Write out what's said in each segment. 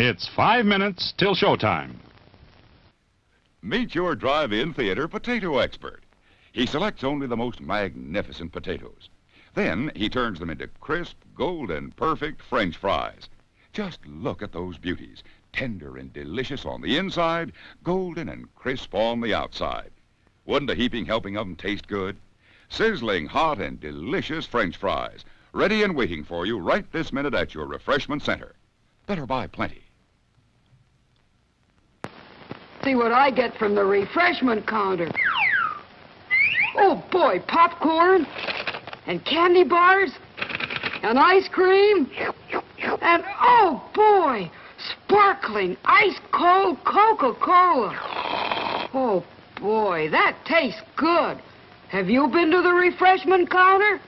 It's 5 minutes till showtime. Meet your drive-in theater potato expert. He selects only the most magnificent potatoes. Then he turns them into crisp, golden, perfect French fries. Just look at those beauties. Tender and delicious on the inside, golden and crisp on the outside. Wouldn't a heaping helping of them taste good? Sizzling hot and delicious French fries, ready and waiting for you right this minute at your refreshment center. Better buy plenty. See what I get from the refreshment counter. Oh boy, popcorn and candy bars and ice cream and oh boy, sparkling ice-cold Coca-Cola. Oh boy, that tastes good. Have you been to the refreshment counter?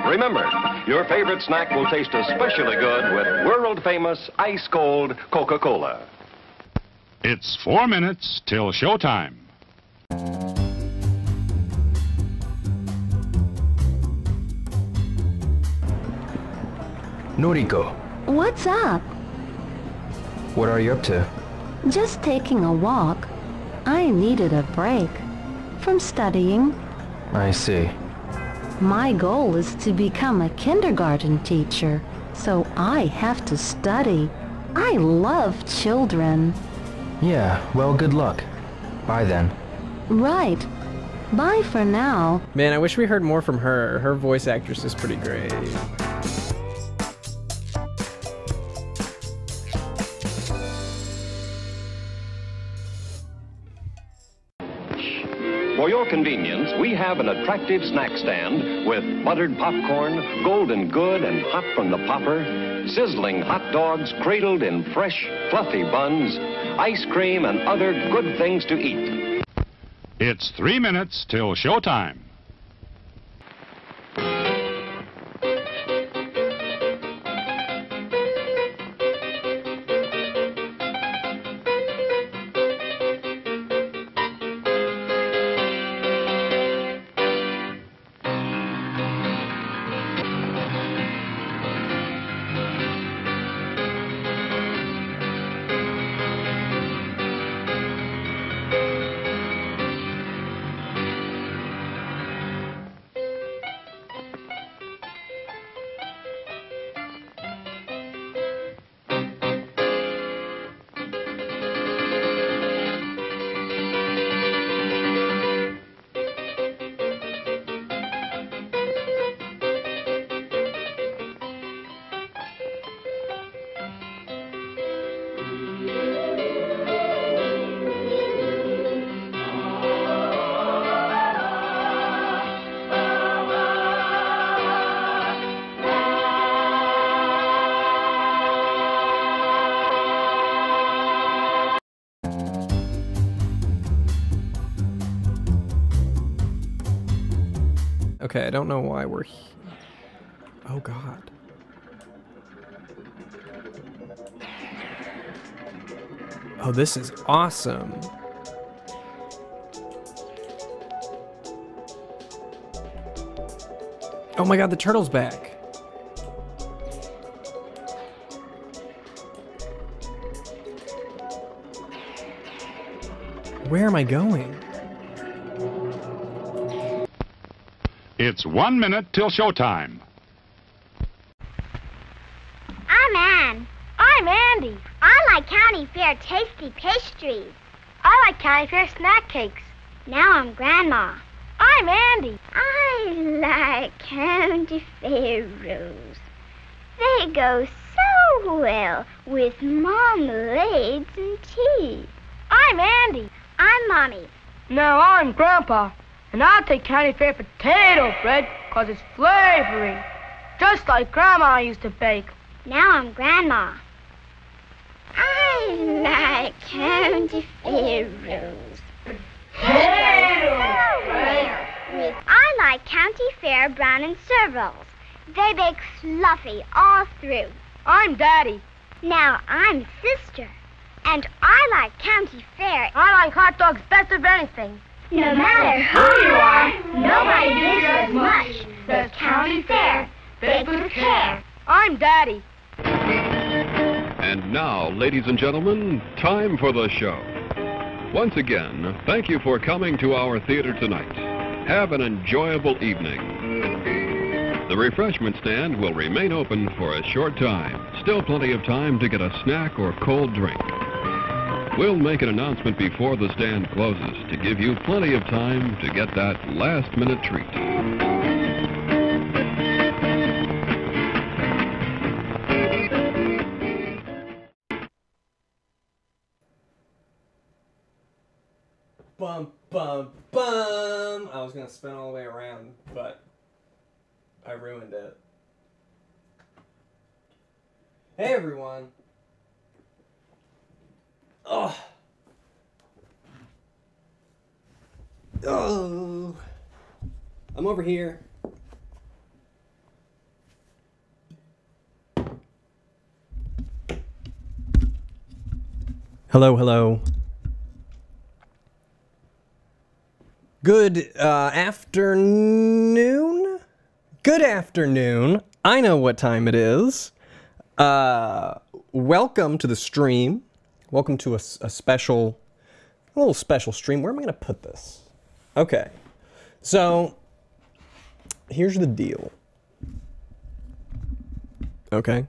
Remember, your favorite snack will taste especially good with world-famous ice-cold Coca-Cola. It's 4 minutes till showtime. Noriko. What's up? What are you up to? Just taking a walk. I needed a break from studying. I see. My goal is to become a kindergarten teacher, so I have to study. I love children. Yeah, well, good luck. Bye then. Right. Bye for now. Man, I wish we heard more from her. Her voice actress is pretty great. For your convenience, we have an attractive snack stand with buttered popcorn, golden good and hot from the popper, sizzling hot dogs cradled in fresh, fluffy buns, ice cream, and other good things to eat. It's 3 minutes till showtime. Okay, I don't know why we're here. Oh God. Oh, this is awesome. Oh my God, the turtle's back. Where am I going? It's 1 minute till showtime. I'm Ann. I'm Andy. I like County Fair tasty pastries. I like County Fair snack cakes. Now I'm Grandma. I'm Andy. I like County Fair rolls. They go so well with marmalades and tea. I'm Andy. I'm Mommy. Now I'm Grandpa. And I'll take County Fair potato bread because it's flavory, just like Grandma used to bake. Now I'm Grandma. I like County Fair rolls. Potato bread. I like County Fair brown and serve rolls. They bake fluffy all through. I'm Daddy. Now I'm Sister. And I like County Fair. I like hot dogs best of anything. No matter who you are, nobody gives as much as County Fair, baked with care. I'm Daddy. And now, ladies and gentlemen, time for the show. Once again, thank you for coming to our theater tonight. Have an enjoyable evening. The refreshment stand will remain open for a short time. Still plenty of time to get a snack or cold drink. We'll make an announcement before the stand closes to give you plenty of time to get that last-minute treat. Bum, bum, bum. I was going to spin all the way around, but I ruined it. Hey, everyone. Oh. Oh. I'm over here. Hello, hello. Good afternoon? Good afternoon. I know what time it is. Welcome to the stream. Welcome to a little special stream. Where am I going to put this? Okay. So, here's the deal. Okay.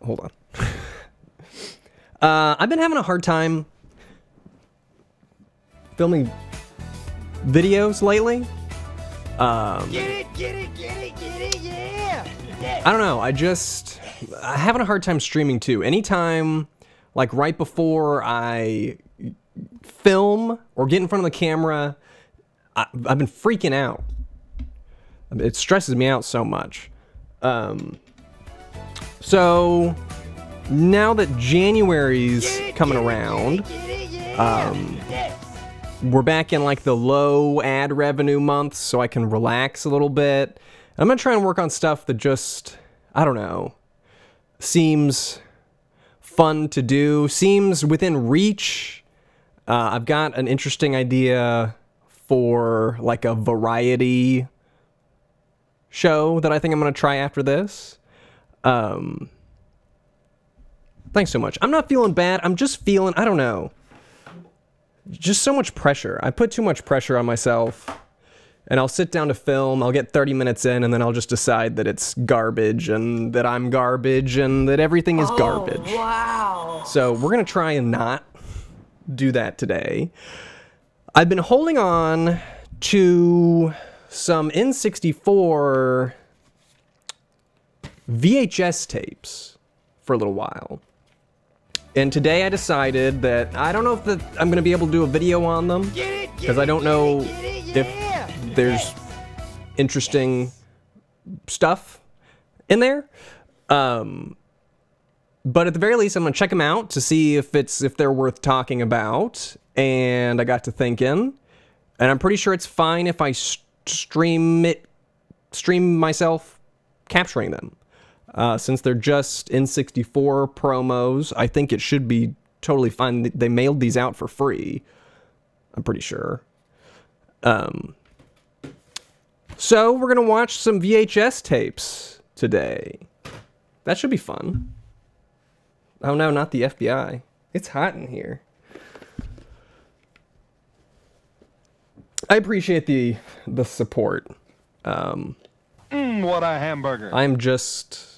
Hold on. I've been having a hard time filming videos lately. Get it, yeah! I don't know, I'm having a hard time streaming too. Anytime, like right before I film or get in front of the camera, I've been freaking out. It stresses me out so much. So, now that January's coming around, we're back in like the low ad revenue months, so I can relax a little bit. I'm gonna try and work on stuff that just, I don't know, seems fun to do, seems within reach. I've got an interesting idea for like a variety show that I think I'm gonna try after this. Thanks so much. I'm not feeling bad. I'm just feeling, I don't know, just so much pressure. I put too much pressure on myself, and I'll sit down to film, I'll get 30 minutes in, and then I'll just decide that it's garbage, and that I'm garbage, and that everything is garbage. Wow. So we're going to try and not do that today. I've been holding on to some N64 VHS tapes for a little while. And today I decided that I don't know if I'm going to be able to do a video on them, because I don't know if there's interesting stuff in there. But at the very least, I'm going to check them out to see if they're worth talking about. And I got to thinking, and I'm pretty sure it's fine if I stream myself capturing them. Since they're just N64 promos, I think it should be totally fine. They mailed these out for free, I'm pretty sure. So we're gonna watch some VHS tapes today. That should be fun. Oh no, not the FBI. It's hot in here. I appreciate the support. What a hamburger. I'm just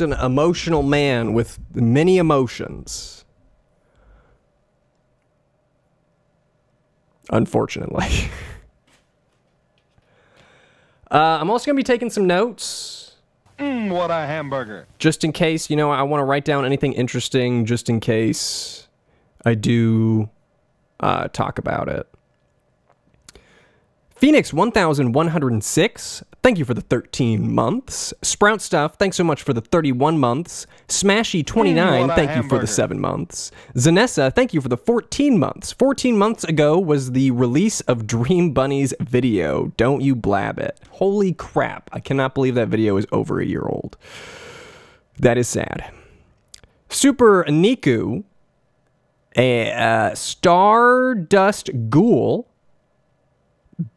an emotional man with many emotions. Unfortunately. I'm also going to be taking some notes. What a hamburger. Just in case, I want to write down anything interesting, just in case I do talk about it. Phoenix 1106, thank you for the 13 months. Sprout Stuff, thanks so much for the 31 months. Smashy 29, thank you for the 7 months. Zanessa, thank you for the 14 months. 14 months ago was the release of Dream Bunny's video. Don't you blab it. Holy crap, I cannot believe that video is over a year old. That is sad. Super Niku, Stardust Ghoul,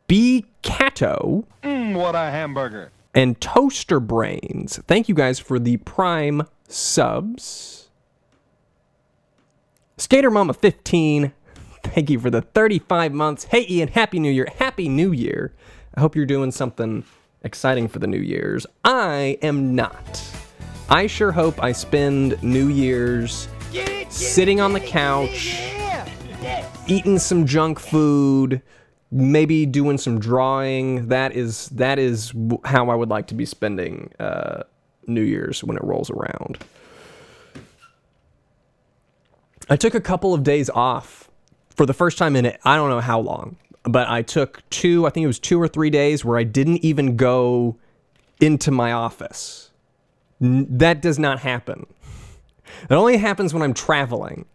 B. Cato. What a hamburger. And Toaster Brains, thank you guys for the Prime subs. Skater Mama 15, thank you for the 35 months. Hey Ian, Happy New Year. Happy New Year. I hope you're doing something exciting for the New Year's. I am not. I sure hope I spend New Year's sitting on the couch, eating some junk food, maybe doing some drawing. That is how I would like to be spending New Year's when it rolls around. I took a couple of days off for the first time in it. I don't know how long, but I took I think it was 2 or 3 days where I didn't even go into my office. That does not happen. It only happens when I'm traveling.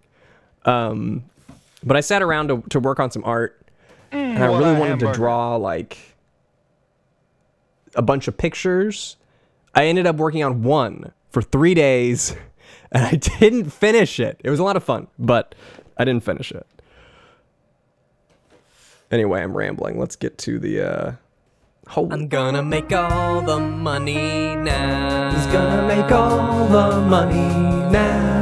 But I sat around to work on some art, and I really wanted to draw like a bunch of pictures. I ended up working on one for 3 days, and I didn't finish it. It was a lot of fun, but I didn't finish it. Anyway, I'm rambling. Let's get to the I'm gonna make all the money now. He's gonna make all the money now.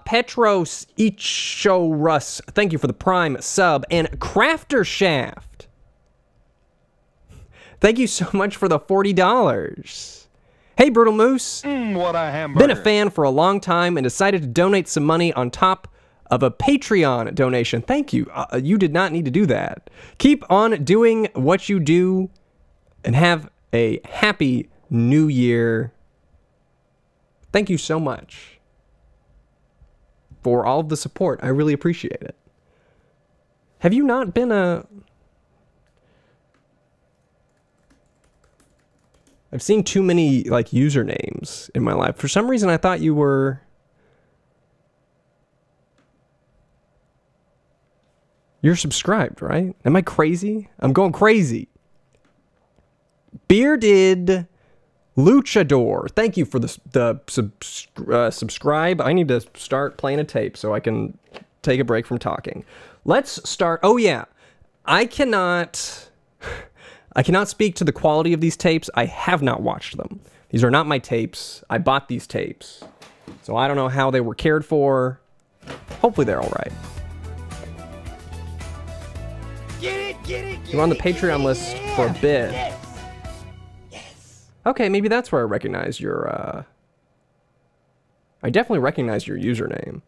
Petros Ichorus, thank you for the Prime sub. And Crafter Shaft, thank you so much for the $40. Hey, Brutal Moose. What a hamburger. Been a fan for a long time and decided to donate some money on top of a Patreon donation. Thank you. You did not need to do that. Keep on doing what you do and have a happy New Year. Thank you so much for all of the support. I really appreciate it. Have you not been I've seen too many, like, usernames in my life. For some reason, I thought you were... You're subscribed, right? Am I crazy? I'm going crazy. Bearded Luchador. Thank you for the subscribe. I need to start playing a tape so I can take a break from talking. Let's start... Oh, yeah. I cannot speak to the quality of these tapes. I have not watched them. These are not my tapes. I bought these tapes. So I don't know how they were cared for. Hopefully they're all right. You're on the Patreon list for a bit. Yes. Okay, maybe that's where I recognize your, I definitely recognize your username.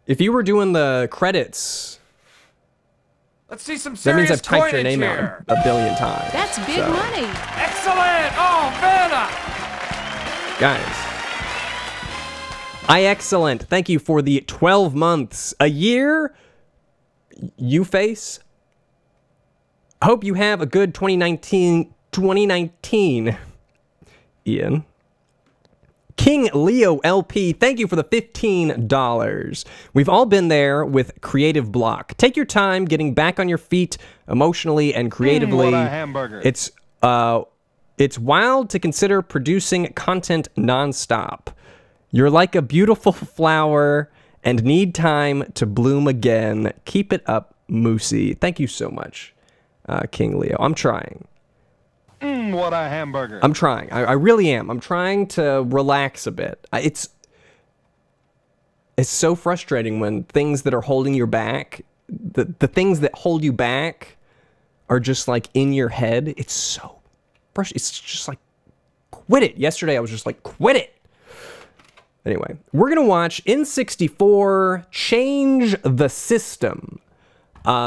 If you were doing the credits... Let's see some serious that means I've typed your name here. out a billion times. That's big money. Excellent! Oh, Vanna! Guys. Excellent. Thank you for the 12 months. A year, you face. Hope you have a good 2019, Ian. King Leo LP, thank you for the $15. We've all been there with creative block. Take your time getting back on your feet emotionally and creatively. What a hamburger. It's wild to consider producing content nonstop. You're like a beautiful flower and need time to bloom again. Keep it up, Moosey. Thank you so much, King Leo. I'm trying. What a hamburger. I'm trying. I really am. I'm trying to relax a bit. It's so frustrating when things that are holding you back, the things that hold you back are just like in your head. It's so frustrating. It's just like, quit it. Yesterday I was just like, quit it. Anyway, we're going to watch N64 Change the System.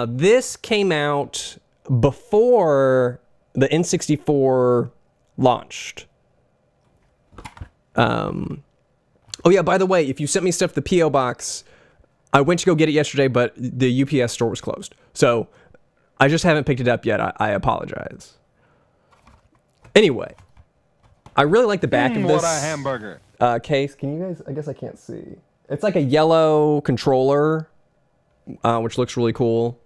This came out before the N64 launched. Oh yeah, by the way, if you sent me stuff to the P.O. Box, I went to go get it yesterday, but the UPS store was closed. So I just haven't picked it up yet. I apologize. Anyway, I really like the back of this. What a hamburger. Case. Can you guys, I guess I can't see. It's like a yellow controller, which looks really cool.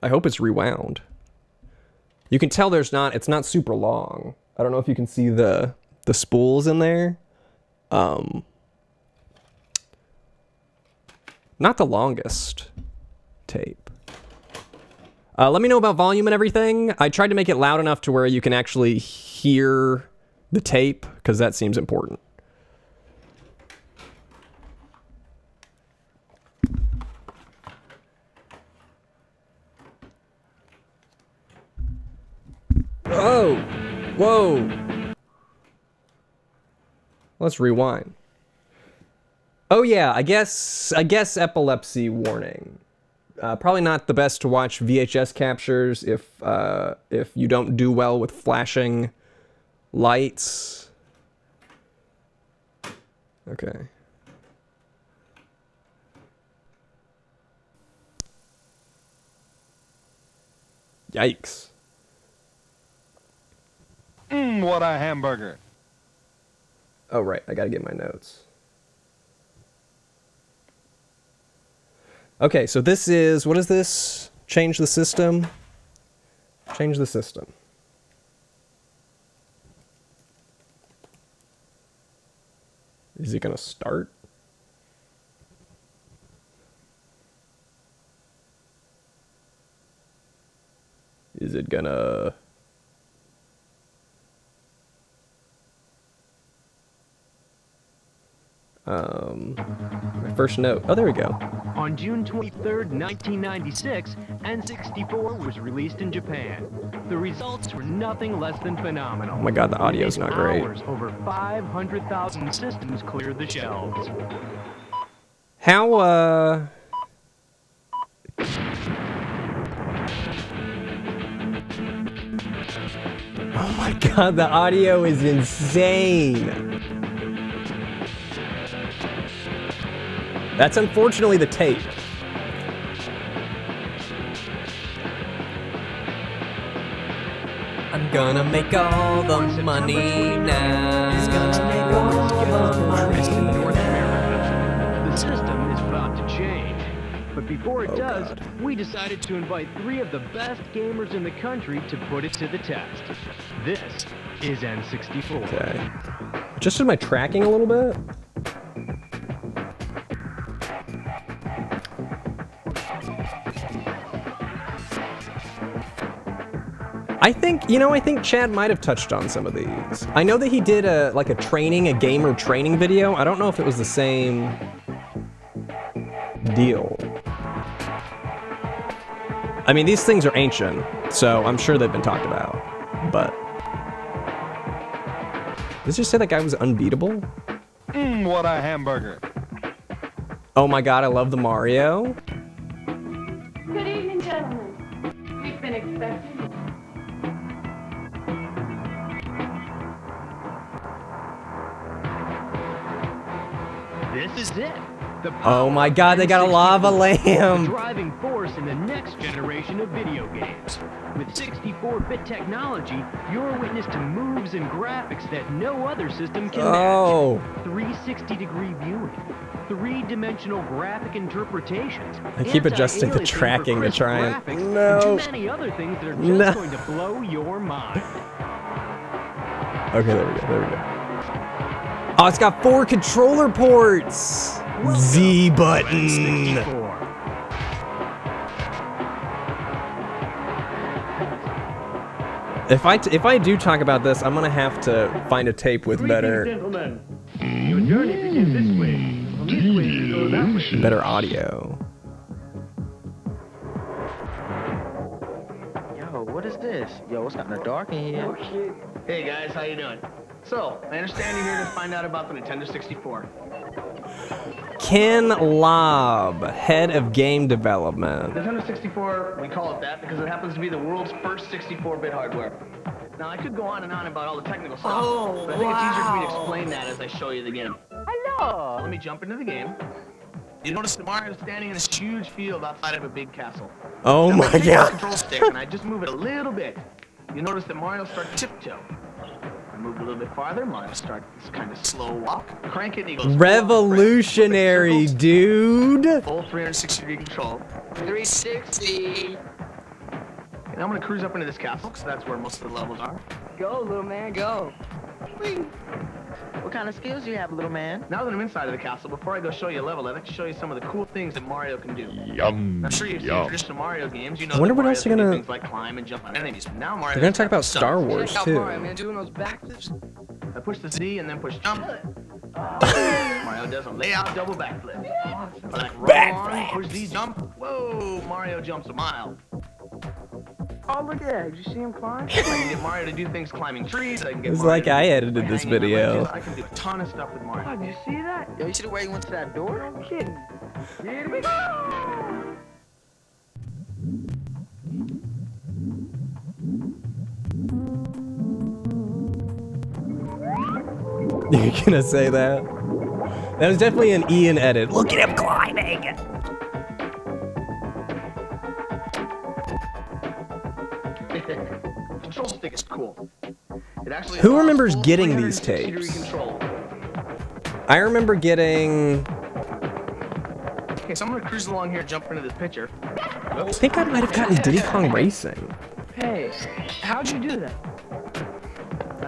I hope it's rewound. You can tell it's not super long. I don't know if you can see the spools in there. Not the longest tape. Let me know about volume and everything. I tried to make it loud enough to where you can actually hear the tape, because that seems important. Oh! Whoa! Let's rewind. Oh yeah, I guess epilepsy warning. Probably not the best to watch VHS captures if you don't do well with flashing lights. Okay. Yikes. What a hamburger. Oh, right. I gotta get my notes. Okay, so this is... What is this? Change the system? Change the system. Is it gonna start? Is it gonna... my first note. Oh, there we go. On June 23rd, 1996, N64 was released in Japan. The results were nothing less than phenomenal. Oh my god, the audio's not great. Over 500,000 systems cleared the shelves. How, Oh my god, the audio is insane. That's unfortunately the tape. I'm gonna make all the money now. He's gonna make all the money. In North America, the system is about to change. But before it does, we decided to invite 3 of the best gamers in the country to put it to the test. This is N64. Okay. Adjusted my tracking a little bit. I think Chad might have touched on some of these. I know that he did a gamer training video. I don't know if it was the same deal. I mean, these things are ancient, so I'm sure they've been talked about, but... Did it just say that guy was unbeatable? What a hamburger. Oh my god, I love the Mario. Good evening, gentlemen. We've been expecting. This is it. Oh my god, they got a lava lamp! The driving force in the next generation of video games. With 64-bit technology, you're witness to moves and graphics that no other system can match. 360-degree viewing, 3-dimensional graphic interpretations. I keep adjusting the tracking to try and... No. And too many other things that are just going to blow your mind. Okay, there we go. Oh, it's got 4 controller ports! Z button! If I do talk about this, I'm gonna have to find a tape with better... Gentlemen, your journey begins this way. From this way you go that way. Better audio. Yo, what is this? Yo, it's kinda dark in here. Oh, shit. Hey guys, how you doing? So, I understand you're here to find out about the Nintendo 64. Ken Lobb, head of game development. Nintendo 64, we call it that because it happens to be the world's first 64-bit hardware. Now, I could go on and on about all the technical stuff, but I think it's easier for me to explain that as I show you the game. Hello! Let me jump into the game. You notice that Mario's standing in this huge field outside of a big castle. Oh my god! god! Control stick, and I just move it a little bit. You notice that Mario starts to tiptoe. Move a little bit farther, Mario starts this kind of slow walk. Crank it and he goes... Revolutionary, dude! Full 360-degree control. 360! And I'm gonna cruise up into this castle, because that's where most of the levels are. Go, little man, go. What kind of skills do you have, little man? Now that I'm inside of the castle, before I go show you a level, I'd like to show you some of the cool things that Mario can do. Yum. I'm sure you've seen traditional Mario games. You know I wonder that what Mario else they're can do gonna- things like climb and jump on enemies. Now Mario They're gonna talk about stuff. Star Wars, Check out too. Mario, man, doing those backflips. I push the Z and then push jump. Mario does a layout double backflip. Like roll on, push Z, jump. Whoa, Mario jumps a mile. Oh, look at that. Did you see him climb? I can get Mario to do things climbing trees. I can get It's Mario like to I do edited this hanging on video. ledges. I can do a ton of stuff with Mario. Oh, did you see that? Yo, you see the way he went to that door? No kidding. Here we go. You're gonna say that? That was definitely an Ian edit. Look at him climbing! Control stick is cool. It actually Who allows remembers full getting these 360-degree tapes? control. I remember getting... Okay, so I'm gonna cruise along here, jump into this picture. I think I might have gotten Diddy Kong Racing. Hey, how'd you do that?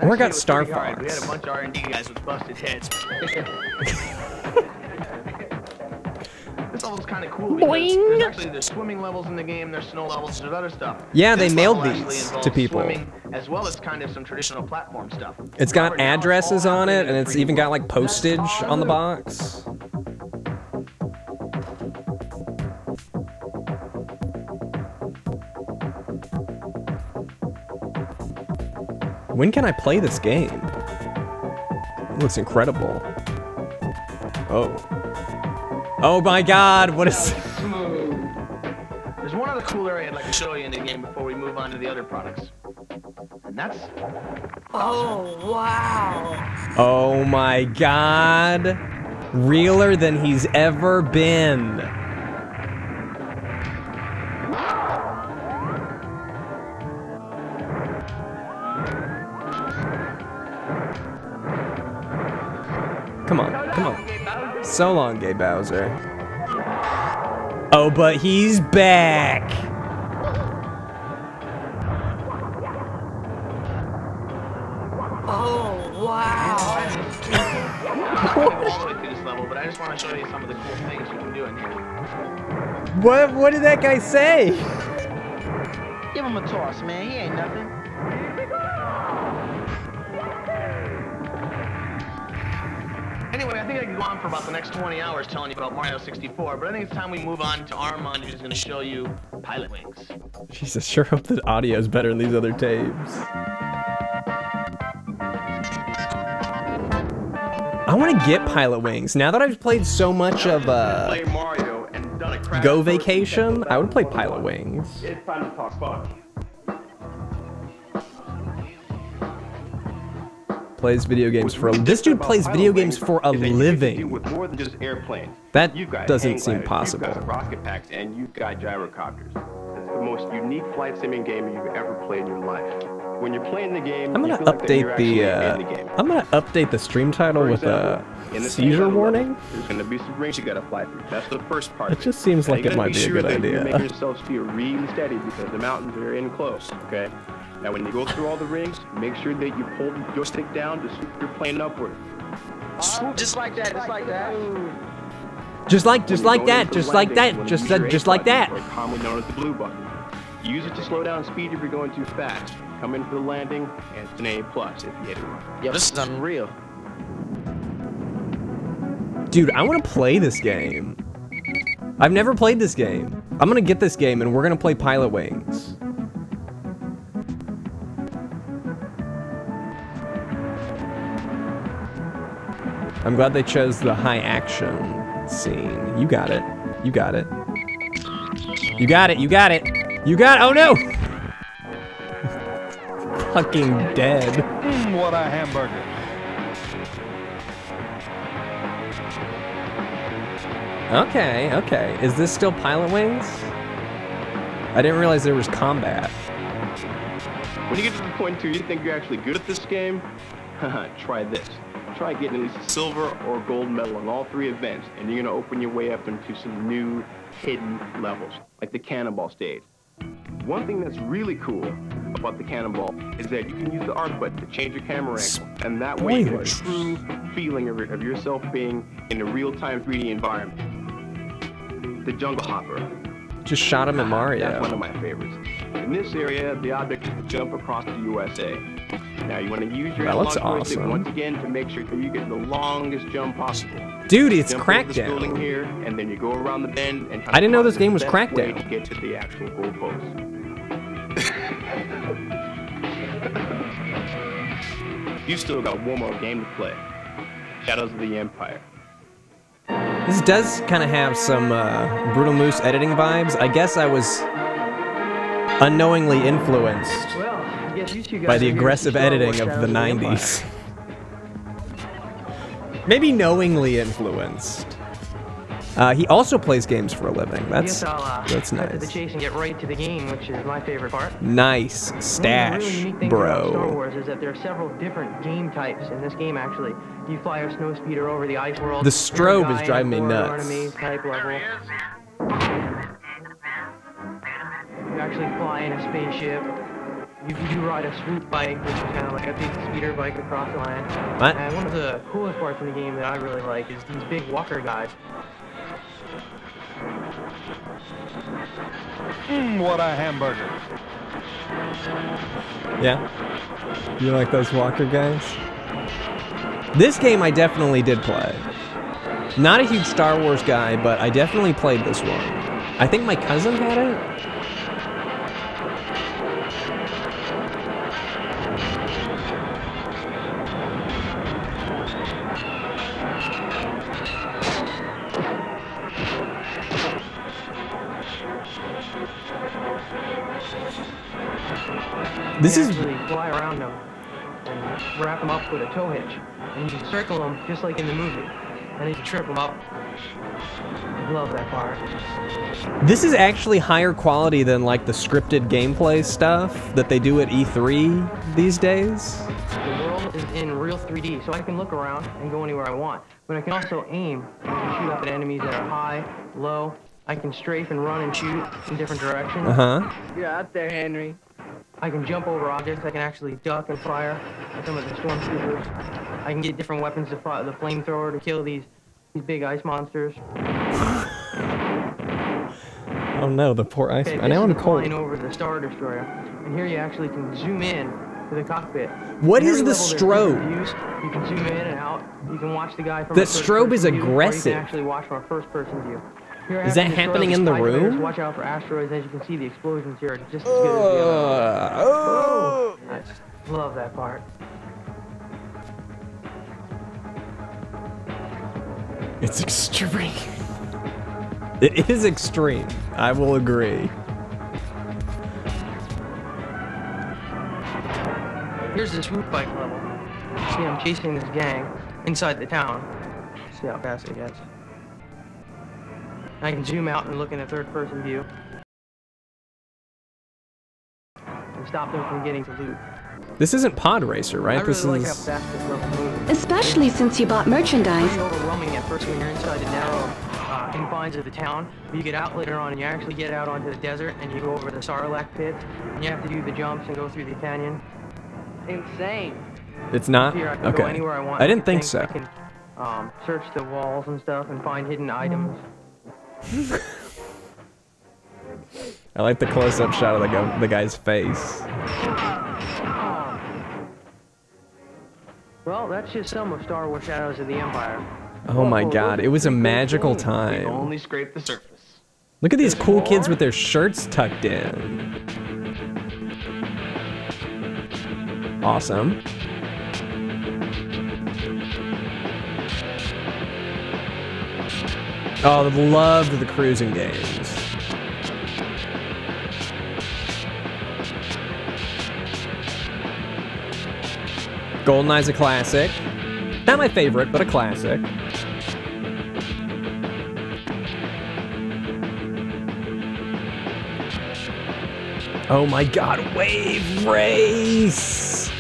Or I got Actually, it was Star pretty hard. We had a Fox. bunch of R&D guys with busted heads. It's almost kind of cool because there's swimming levels in the game, there's snow levels, there's other stuff. Yeah, they This mailed level actually these involves to people. Swimming, as well as kind of some traditional platform stuff. It's got addresses on it, and it's even got like postage on the box. When can I play this game? It looks incredible. Oh. Oh my god, what is... There's one other cool area I'd like to show you in the game before we move on to the other products. And that's... Oh, wow. Oh my god. Realer than he's ever been. Come on, come on. So long, Gay Bowser. Oh, but he's back. Oh, wow. all the way through this level, but I just want to show you some of the cool things you can do in here. What did that guy say? Give him a toss, man. He ain't nothing. Anyway, I think I can go on for about the next 20 hours telling you about Mario 64, but I think it's time we move on to Armand, who's going to show you Pilot Wings. Jesus, sure hope the audio's better than these other tapes. I want to get Pilot Wings. Now that I've played so much of Go Vacation, I would play Pilot Wings. It's time to talk fun. Plays video games for a... This dude plays video games for a living. With more than just airplanes. That You've got doesn't hang seem gliders, possible. You've got rocket packs, and you've got gyrocopters. It's the most unique flight simming game you've ever played in your life. When you're playing the game, I'm gonna you feel like that you're update actually the, in the game. I'm gonna update the stream title For with a example, in the seizure level, warning. There's gonna be some rings you gotta fly through. That's the first part. It just seems like it might be a good You idea. make yourselves feel really steady because the mountains are in close. Okay. Now, when you go through all the rings, make sure that you pull your stick down to swoop your plane upward. Just like that, just like that. Just like that, just like that, just like that. Or commonly known as the blue button. Use it to slow down speed if you're going too fast. Come in for the landing, and it's an A+ if you hit it right. Yo, this is unreal. Dude, I want to play this game. I've never played this game. I'm gonna get this game and we're gonna play Pilot Wings. I'm glad they chose the high action scene. You got it. You got it. You got it. You got it. You got it. Oh no! Fucking dead. What a hamburger. Okay, okay. Is this still Pilot Wings? I didn't realize there was combat. When you get to the point 2, you think you're actually good at this game? Try this. Try getting at least a silver or gold medal in all 3 events, and you're gonna open your way up into some new hidden levels, like the cannonball stage. One thing that's really cool about the cannonball is that you can use the arc button to change your camera angle, and that way you get a true feeling of yourself being in a real-time 3D environment. The jungle hopper. Just shot him at Mario. That's one of my favorites. In this area, the object is to jump across the USA. Now you want to use your analog joystick once again to make sure that you get the longest jump possible. Dude, it's jump Crackdown. Over this building here, and then you go around the bend and I didn't know this game was Crackdown. To get to the actual goal post. You still got one more game to play. Shadows of the Empire. This does kind of have some Brutal Moose editing vibes. I guess I was unknowingly influenced by the aggressive editing of the 90s. Maybe knowingly influenced. He also plays games for a living. That's Cut to the nice. chase and get right to the game, which is my favorite part. Nice stash, One of the really unique things about Star bro. Wars is that there are several different game types in this game. Actually, you fly your snow speeder over the ice world. The strobe You're a is guy driving me in a corridor nuts. in a maze type level. You actually fly in a spaceship. You do ride a swoop bike, which is kind of like a big speeder bike across the land. What? And one of the coolest parts in the game that I really like is these big walker guys. What a hamburger. Yeah? You like those walker guys? This game I definitely did play. Not a huge Star Wars guy, but I definitely played this one. I think my cousin had it. This you is actually fly around them and wrap them up with a tow hitch, and you can circle them just like in the movie, and then you can trip them up. I love that part. This is actually higher quality than like the scripted gameplay stuff that they do at E3 these days. The world is in real 3D, so I can look around and go anywhere I want, but I can also aim and shoot up at enemies that are high, low. I can strafe and run and shoot in different directions. You're out there, Henry. I can jump over objects. I can actually duck and fire at some of the stormtroopers. I can get different weapons to fire, the flamethrower to kill these big ice monsters. Oh no, the poor ice. Okay, I know I'm cold. flying over the Star Destroyer, and here you actually can zoom in to the cockpit. What In is every the level, there's strobe? different views. You can zoom in and out. You can watch the guy from The a first strobe is person view, or aggressive. You can actually watch from a first-person view. Here I Is have that to destroy happening these in the spy players. room? Watch out for asteroids. As you can see, the explosions here are just as good as the other. Oh. I love that part. It's extreme. It is extreme. I will agree. Here's the swoop bike level. See, I'm chasing this gang inside the town. See how fast it gets. I can zoom out and look in a third-person view and stop them from getting to loot. This isn't Pod Racer, right? I really This like how is. fast this level moves. Especially since you bought merchandise. It's pretty overwhelming at first when you're inside the narrow confines of the town. But you get out later on, and you actually get out onto the desert, and you go over the Sarlacc pit, and you have to do the jumps and go through the canyon. Insane. It's not? Here, I can go anywhere I want. I didn't think so. I can search the walls and stuff and find hidden items. I like the close-up shot of the guy's face. Well, that's just some of Star Wars Shadows of the Empire. Oh my god, it was a magical We time. only scraped the surface. Look at these cool kids with their shirts tucked in. Awesome. Oh, loved the cruising games. GoldenEye's a classic. Not my favorite, but a classic. Oh my god, Wave Race!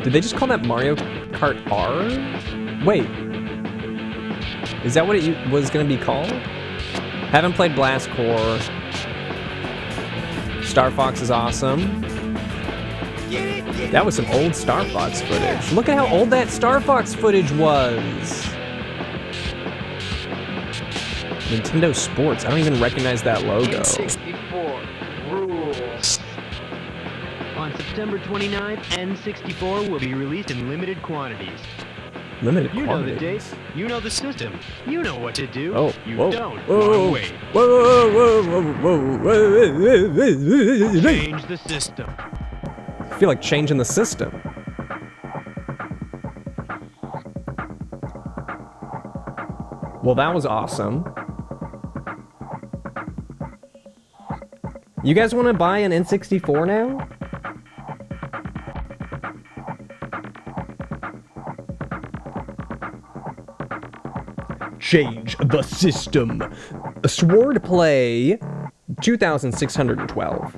Did they just call that Mario Kart R? Wait. Is that what it was gonna be called? Haven't played Blast Corps. Star Fox is awesome. That was some old Star Fox footage. Look at how old that Star Fox footage was. Nintendo Sports. I don't even recognize that logo. N64 rules. On September 29th, N64 will be released in limited quantities. Limited You quantities. know the date, you know the system, you know what to do. Oh, you whoa, don't whoa, wanna wait. Whoa. Change the system. I feel like changing the system. Well, that was awesome. You guys want to buy an N64 now? Change the system. Swordplay 2612.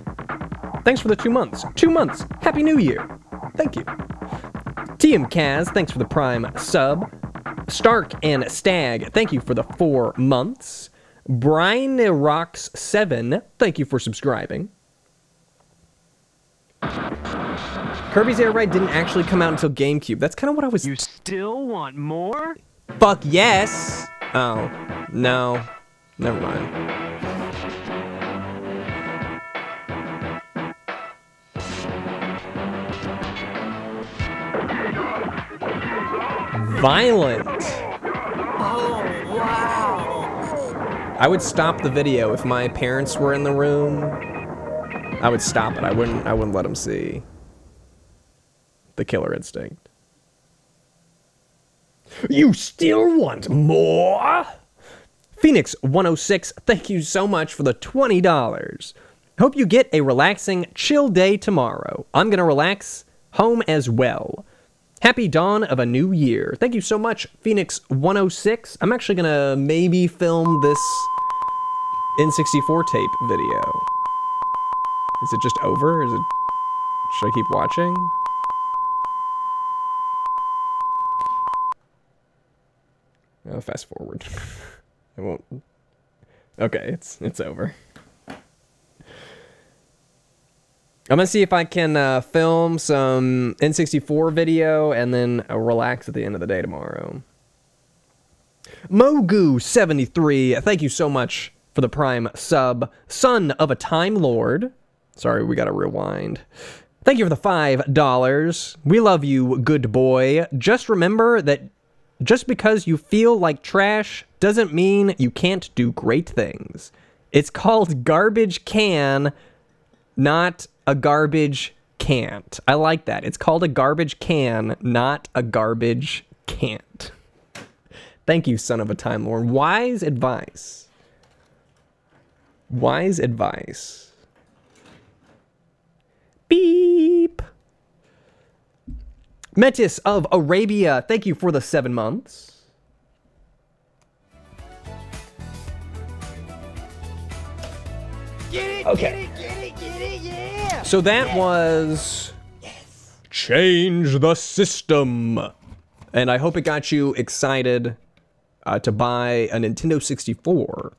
Thanks for the 2 months. 2 months. Happy New Year. Thank you. TM Kaz, thanks for the Prime sub. Stark and Stag, thank you for the 4 months. Brian Rocks 7, thank you for subscribing. Kirby's Air Ride didn't actually come out until GameCube. That's kind of what I was... You still want more? Fuck yes! Oh, no. Never mind. Violent. Oh, wow. I would stop the video if my parents were in the room. I would stop it. I wouldn't let them see the Killer Instinct. You still want more? Phoenix 106, thank you so much for the $20. Hope you get a relaxing, chill day tomorrow. I'm gonna relax home as well. Happy dawn of a new year. Thank you so much, Phoenix 106. I'm actually gonna maybe film this N64 tape video. Is it just over? Should I keep watching? Oh, fast forward. I won't. Okay, it's over. I'm gonna see if I can film some N64 video and then relax at the end of the day tomorrow. Mogu73, thank you so much for the Prime sub. Son of a Time Lord. Sorry, we gotta rewind. Thank you for the $5. We love you, good boy. Just remember that just because you feel like trash doesn't mean you can't do great things. It's called garbage can, not a garbage can't. I like that. It's called a garbage can, not a garbage can't. Thank you, Son of a Time Lord. Wise advice. Wise advice. Beep. Metis of Arabia, thank you for the 7 months. Okay. Yeah. So that was Change the System. And I hope it got you excited to buy a Nintendo 64.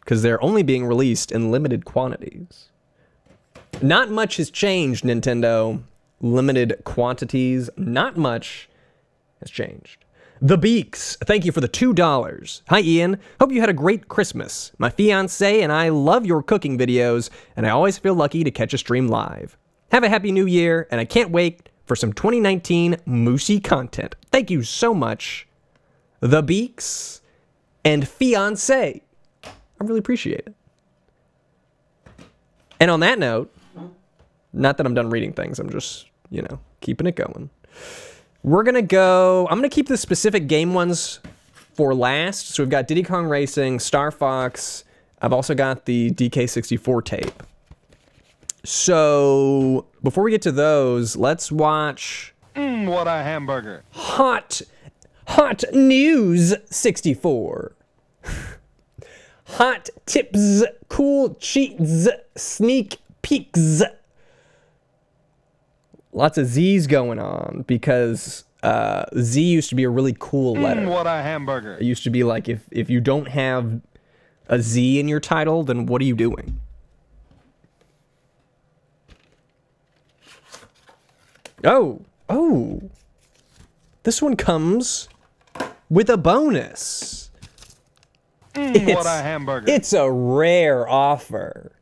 Because they're only being released in limited quantities. Not much has changed, Nintendo. Limited quantities. Not much has changed. The Beaks, thank you for the $2. Hi, Ian. Hope you had a great Christmas. My fiancé and I love your cooking videos, and I always feel lucky to catch a stream live. Have a happy new year, and I can't wait for some 2019 Moosey content. Thank you so much, The Beaks and fiancé. I really appreciate it. And on that note, not that I'm done reading things, I'm just, you know, keeping it going. We're gonna go, I'm gonna keep the specific game ones for last. So we've got Diddy Kong Racing, Star Fox. I've also got the DK64 tape. So before we get to those, let's watch What a hamburger. Hot Newz 64. Hot tips, cool cheats, sneak peeks. Lots of Z's going on because Z used to be a really cool letter. What a hamburger. It used to be like if you don't have a Z in your title, then what are you doing? Oh, this one comes with a bonus. What a hamburger. It's a rare offer.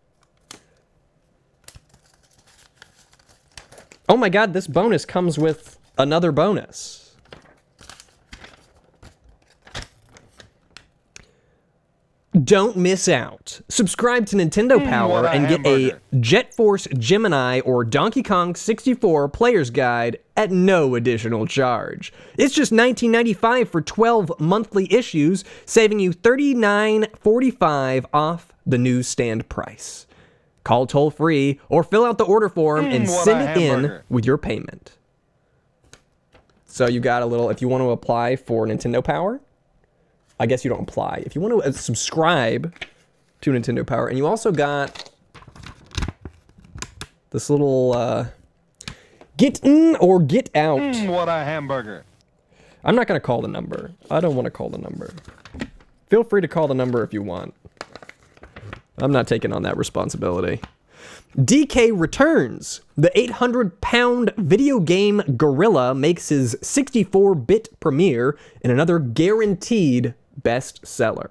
Oh my god, this bonus comes with another bonus. Don't miss out. Subscribe to Nintendo Power and get a Jet Force Gemini or Donkey Kong 64 Player's Guide at no additional charge. It's just $19.95 for 12 monthly issues, saving you $39.45 off the newsstand price. Call toll-free or fill out the order form and send it in with your payment. So you got a little, if you want to apply for Nintendo Power, I guess you don't apply. If you want to subscribe to Nintendo Power, and you also got this little get in or get out. What a hamburger. I'm not going to call the number. I don't want to call the number. Feel free to call the number if you want. I'm not taking on that responsibility. DK returns. The 800-pound video game gorilla makes his 64-bit premiere in another guaranteed bestseller.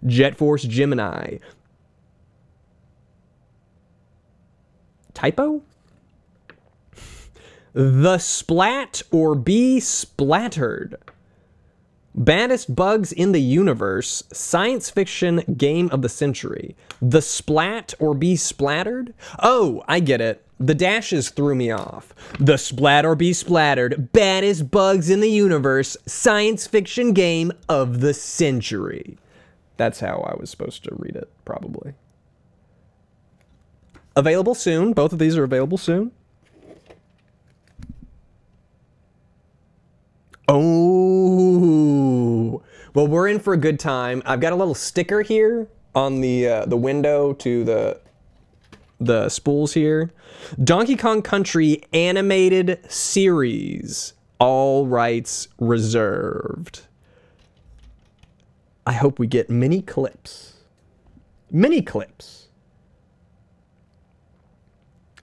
Jet Force Gemini. Typo? The Splat or Be Splattered. Baddest bugs in the universe. Science fiction game of the century. The Splat or Be Splattered? Oh, I get it. The dashes threw me off. The Splat or Be Splattered. Baddest bugs in the universe. Science fiction game of the century. That's how I was supposed to read it, probably. Available soon. Both of these are available soon. Oh, well, we're in for a good time. I've got a little sticker here on the window to the spools here. Donkey Kong Country animated series. All rights reserved. I hope we get mini clips. Mini clips.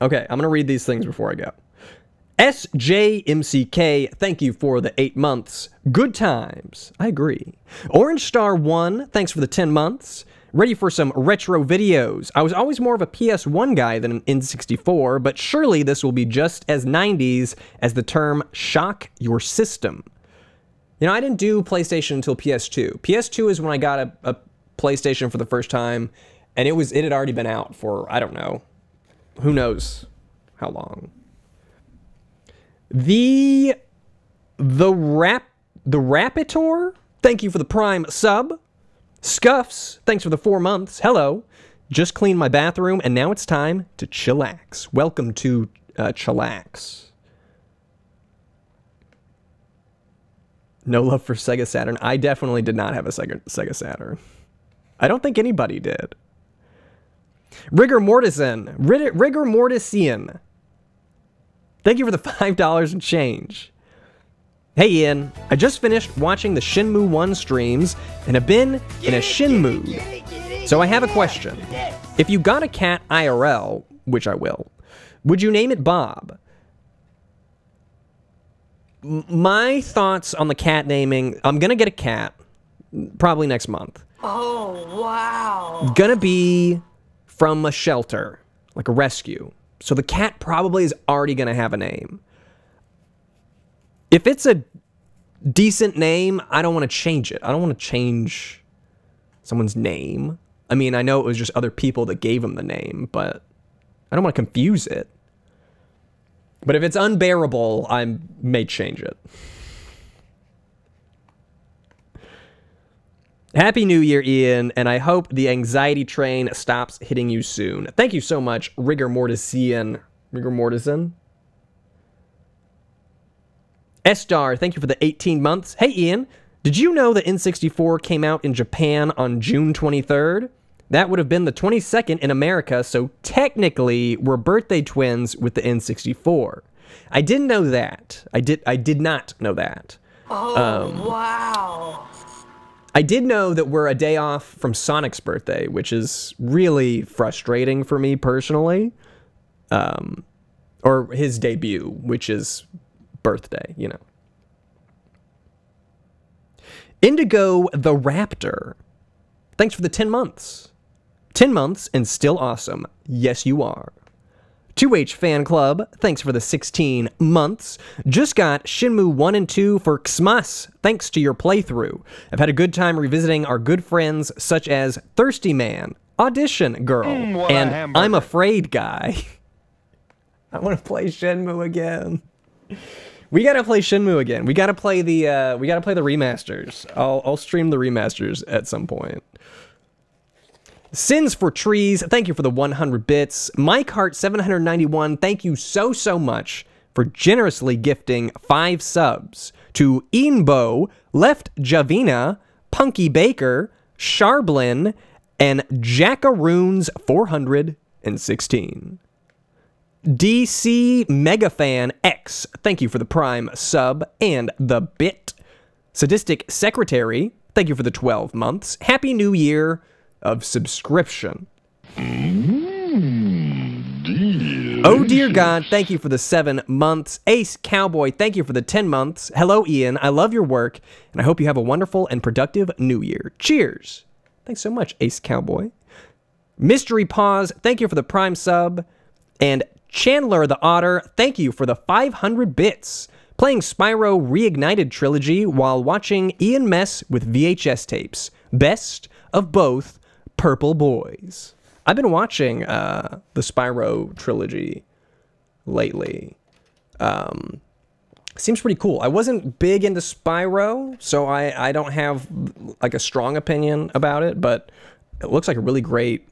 Okay, I'm going to read these things before I go. SJMCK, thank you for the 8 months. Good times. I agree. Orange Star 1, thanks for the 10 months. Ready for some retro videos. I was always more of a PS1 guy than an N64, but surely this will be just as 90s as the term shock your system. You know, I didn't do PlayStation until PS2. PS2 is when I got a PlayStation for the first time, and it had already been out for, I don't know, who knows how long. The Rapitor, thank you for the Prime sub. Scuffs, thanks for the 4 months. Hello. Just cleaned my bathroom, and now it's time to chillax. Welcome to chillax. No love for Sega Saturn. I definitely did not have a Sega Saturn. I don't think anybody did. Rigor Mortisian. Thank you for the $5 and change. Hey Ian, I just finished watching the Shenmue 1 streams and have been in a Shin mood. So I have a question. If you got a cat IRL, which I will, would you name it Bob? My thoughts on the cat naming, I'm gonna get a cat probably next month. Oh, wow. Gonna be from a shelter, like a rescue. So the cat probably is already going to have a name. If it's a decent name, I don't want to change it. I don't want to change someone's name. I mean, I know it was just other people that gave him the name, but I don't want to confuse it. But if it's unbearable, I may change it. Happy New Year, Ian, and I hope the anxiety train stops hitting you soon. Thank you so much, Rigor Mortisian. Rigor Mortisian? S-Star, thank you for the 18 months. Hey, Ian, did you know the N64 came out in Japan on June 23rd? That would have been the 22nd in America, so technically we're birthday twins with the N64. I didn't know that. I did not know that. Oh, wow. I did know that we're a day off from Sonic's birthday, which is really frustrating for me personally. Or his debut, which is birthday, you know. Indigo the Raptor. Thanks for the 10 months. 10 months and still awesome. Yes, you are. 2H Fan Club, thanks for the 16 months. Just got Shenmue 1 and 2 for Xmas, thanks to your playthrough. I've had a good time revisiting our good friends such as Thirsty Man, Audition Girl, and I'm Afraid Guy. I want to play Shenmue again. We gotta play Shenmue again. We gotta play the remasters. I'll stream the remasters at some point. Sins for Trees, thank you for the 100 bits. Mike Hart 791, thank you so much for generously gifting 5 subs to Inbo, Left Javina, Punky Baker, Sharblin, and Jackaroons 416. DC Megafan X, thank you for the Prime sub and the bit. Sadistic Secretary, thank you for the 12 months. Happy New Year of subscription. Oh dear God, thank you for the 7 months. Ace Cowboy, thank you for the 10 months. Hello Ian, I love your work, and I hope you have a wonderful and productive New Year. Cheers. Thanks so much, Ace Cowboy. Mystery Pause, thank you for the Prime sub. And Chandler the Otter, thank you for the 500 bits. Playing Spyro Reignited Trilogy while watching Ian mess with VHS tapes. Best of both Purple Boys. I've been watching the Spyro trilogy lately. Seems pretty cool. I wasn't big into Spyro, so I don't have like a strong opinion about it, but it looks like a really great...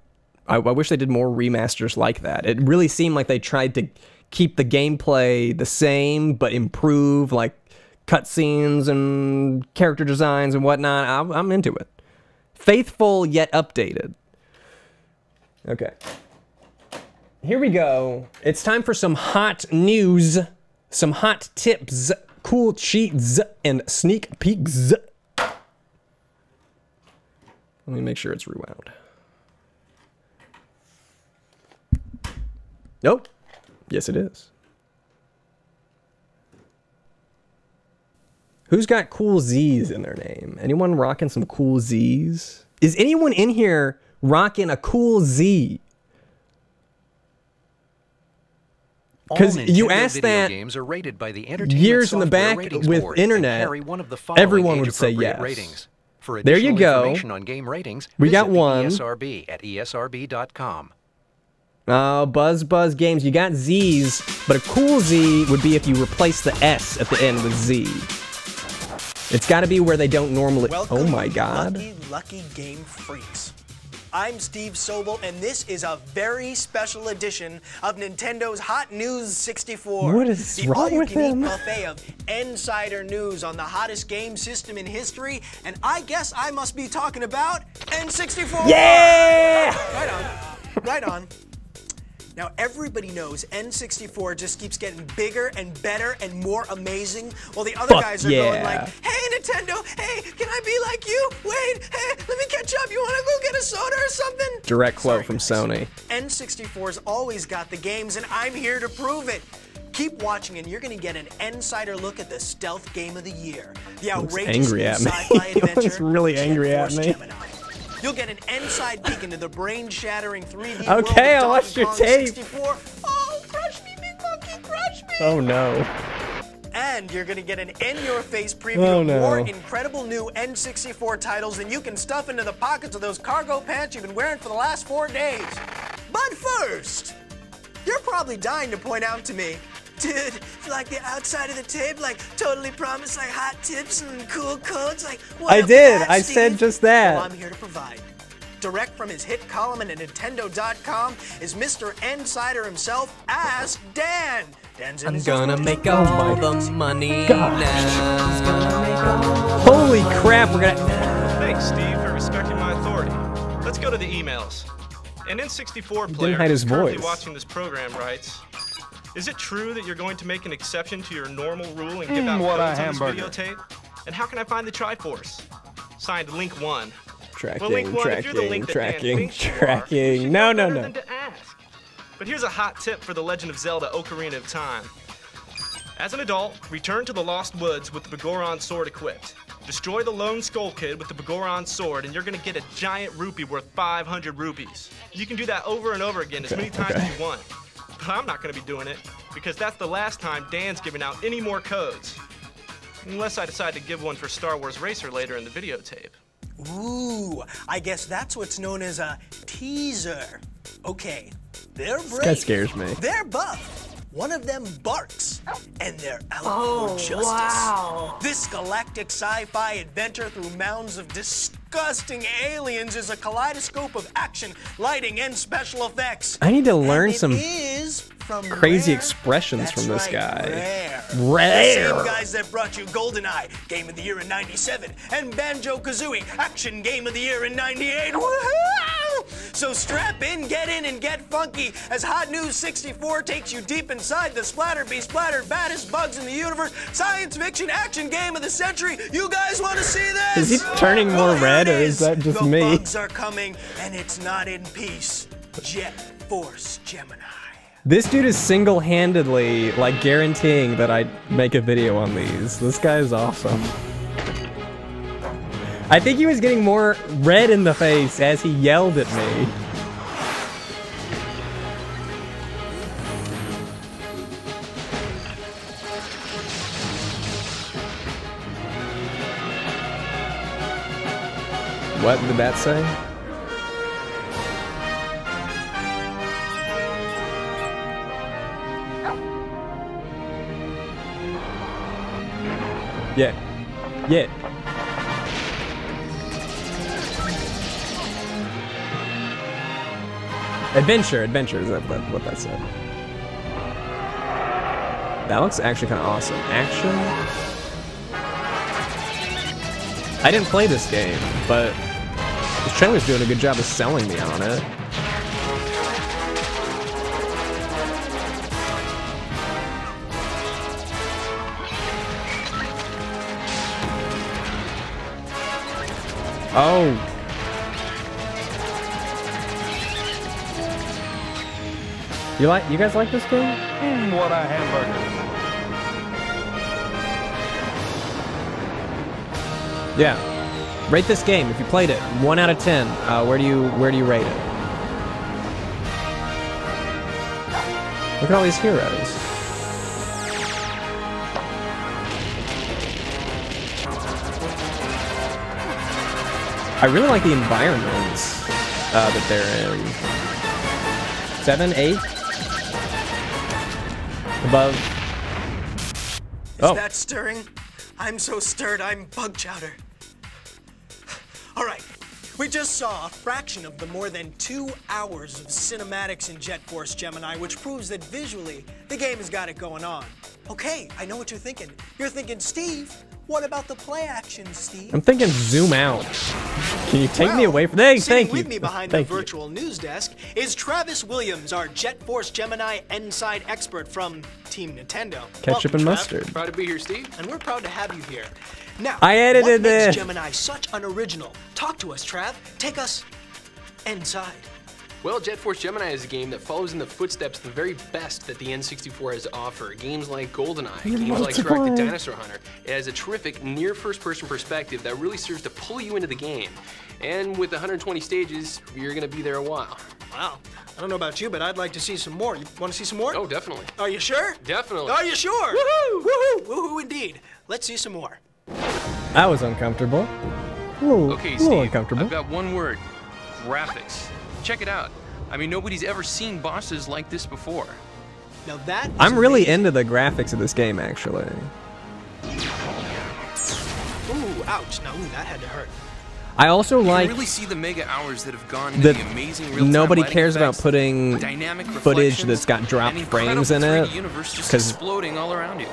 I wish they did more remasters like that. It really seemed like they tried to keep the gameplay the same, but improve like cutscenes and character designs and whatnot. I'm into it. Faithful yet updated. Okay. Here we go. It's time for some hot news, some hot tips, cool cheats, and sneak peeks. Let me make sure it's rewound. Nope. Yes, it is. Who's got cool Z's in their name? Anyone rocking some cool Z's? Is anyone in here rocking a cool Z? Because you asked that games are rated by the years in the back with internet, everyone would say yes. Ratings. For there you go. Information on game ratings, we got one. ESRB at esrb.com. Oh, Buzz Games, you got Z's, but a cool Z would be if you replace the S at the end with Z. It's got to be where they don't normally... Oh my God. Lucky game freaks. I'm Steve Sobel, and this is a very special edition of Nintendo's Hot News 64. What is wrong with him? The all-you-can-eat buffet of insider news on the hottest game system in history, and I guess I must be talking about N64. Yeah! Right on. Right on. Now, everybody knows N64 just keeps getting bigger and better and more amazing, while the other guys are going like, hey, Nintendo, hey, can I be like you? Wait, hey, let me catch up. You want to go get a soda or something? Direct quote from Sony. N64's always got the games, and I'm here to prove it. Keep watching, and you're going to get an insider look at the stealth game of the year. The outrageous sci-fi adventure. He's really angry at me. You'll get an inside peek into the brain-shattering 3D okay, world I'll watch your tape. 64. Oh, crush me, big monkey, crush me. Oh, no. And you're going to get an in-your-face preview of more incredible new N64 titles than you can stuff into the pockets of those cargo pants you've been wearing for the last 4 days. But first, you're probably dying to point out to me, dude, like the outside of the tape, like totally promised like hot tips and cool codes, like what I did. That, I said just that. Well, I'm here to provide. Direct from his hit column at Nintendo.com is Mr. Insider himself, Ask Dan. Dan's in I'm gonna make all the money now. Holy crap, we're gonna... Thanks, Steve, for respecting my authority. Let's go to the emails. An N64 player who's currently voice. watching this program writes, is it true that you're going to make an exception to your normal rule and give out codes on this videotape? And how can I find the Triforce? Signed, Link 1. Tracking, well, Link 1, if you're the Link that Dan thinks you are, you should know better than to ask. But here's a hot tip for The Legend of Zelda Ocarina of Time. As an adult, return to the Lost Woods with the Begoron sword equipped. Destroy the lone Skull Kid with the Begoron sword, and you're gonna get a giant rupee worth 500 rupees. You can do that over and over again as many times as you want. But I'm not gonna be doing it, because that's the last time Dan's giving out any more codes. Unless I decide to give one for Star Wars Racer later in the videotape. Ooh, I guess that's what's known as a teaser. Okay, they're brave. This guy scares me. They're buff. One of them barks, and they're out for justice. Wow. This galactic sci-fi adventure through mounds of disgusting aliens is a kaleidoscope of action, lighting, and special effects. I need to learn some from crazy Rare. expressions That's from this right, guy. Rare. The same guys that brought you GoldenEye, Game of the Year in '97, and Banjo-Kazooie, Action Game of the Year in '98. Woohoo! So strap in, and get funky as Hot News 64 takes you deep inside the splattered baddest bugs in the universe, science fiction action game of the century. You guys want to see this? Is he turning more red, or is that just me? The bugs are coming, and it's not in peace. Jet Force Gemini. This dude is single-handedly, like, guaranteeing that I make a video on these. This guy is awesome. I think he was getting more red in the face as he yelled at me. What did that say? Yeah. Yeah. Adventure is what that said. That looks actually kind of awesome. Action? I didn't play this game, but this trailer's doing a good job of selling me on it. Oh. You guys like this game? What a hamburger. Yeah. Rate this game if you played it. 1 out of 10. Where do you rate it? Look at all these heroes. I really like the environments that they're in. 7, 8? Above. Is that stirring? I'm so stirred, I'm bug chowder. All right, we just saw a fraction of the more than 2 hours of cinematics in Jet Force Gemini, which proves that visually, the game has got it going on. Okay, I know what you're thinking. You're thinking, Steve, what about the play action, Steve? I'm thinking zoom out. Can you take me away from... Hey, thank you. With me behind the virtual news desk is Travis Williams, our Jet Force Gemini inside expert from Team Nintendo. Ketchup and mustard. Proud to be here, Steve. And we're proud to have you here. Now, I edited what makes this. Gemini such an original? Talk to us, Trav. Take us inside. Well, Jet Force Gemini is a game that follows in the footsteps of the very best that the N64 has to offer. Games like GoldenEye, games like Shrek the Dinosaur Hunter. It has a terrific near first-person perspective that really serves to pull you into the game. And with 120 stages, you're going to be there a while. Wow. I don't know about you, but I'd like to see some more. You want to see some more? Oh, definitely. Are you sure? Definitely. Are you sure? Woohoo! Woohoo! Woohoo indeed. Let's see some more. That was uncomfortable. Ooh, Okay, a little Steve, uncomfortable. I've got one word. Graphics. Check it out. I mean, nobody's ever seen bosses like this before. Now that I'm really into the graphics of this game, actually. Ooh, ouch. Now, that had to hurt. I also You like can really see the mega hours that have gone into that the amazing real-time nobody lighting cares about effects, putting dynamic footage reflections, that's got dropped and frames in incredible it, 3D universe just because exploding all around you.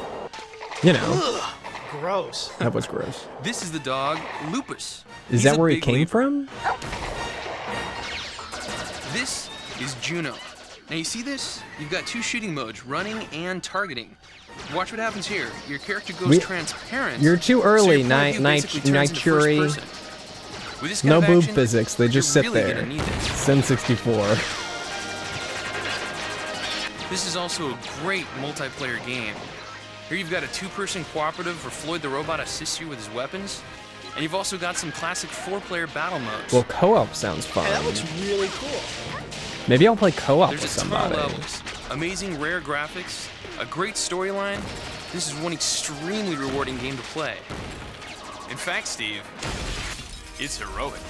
you know Ugh, gross. that was gross. This is the dog, Lupus. Is He's that a where he big came leaper. from? This is Juno. Now you see this? You've got 2 shooting modes, running and targeting. Watch what happens here. Your character goes transparent. You're too early, so your point of view basically turns into first Nituri. person. With this kind No of boob action, physics. They just you're sit really there. gonna need this. Sim 64. This is also a great multiplayer game. Here you've got a two-person cooperative where Floyd the Robot assists you with his weapons, and you've also got some classic four-player battle modes. Well, co-op sounds fun. Hey, that looks really cool. Maybe I'll play co-op with There's a ton of somebody. levels, amazing rare graphics, a great storyline. This is one extremely rewarding game to play. In fact, Steve, it's heroic.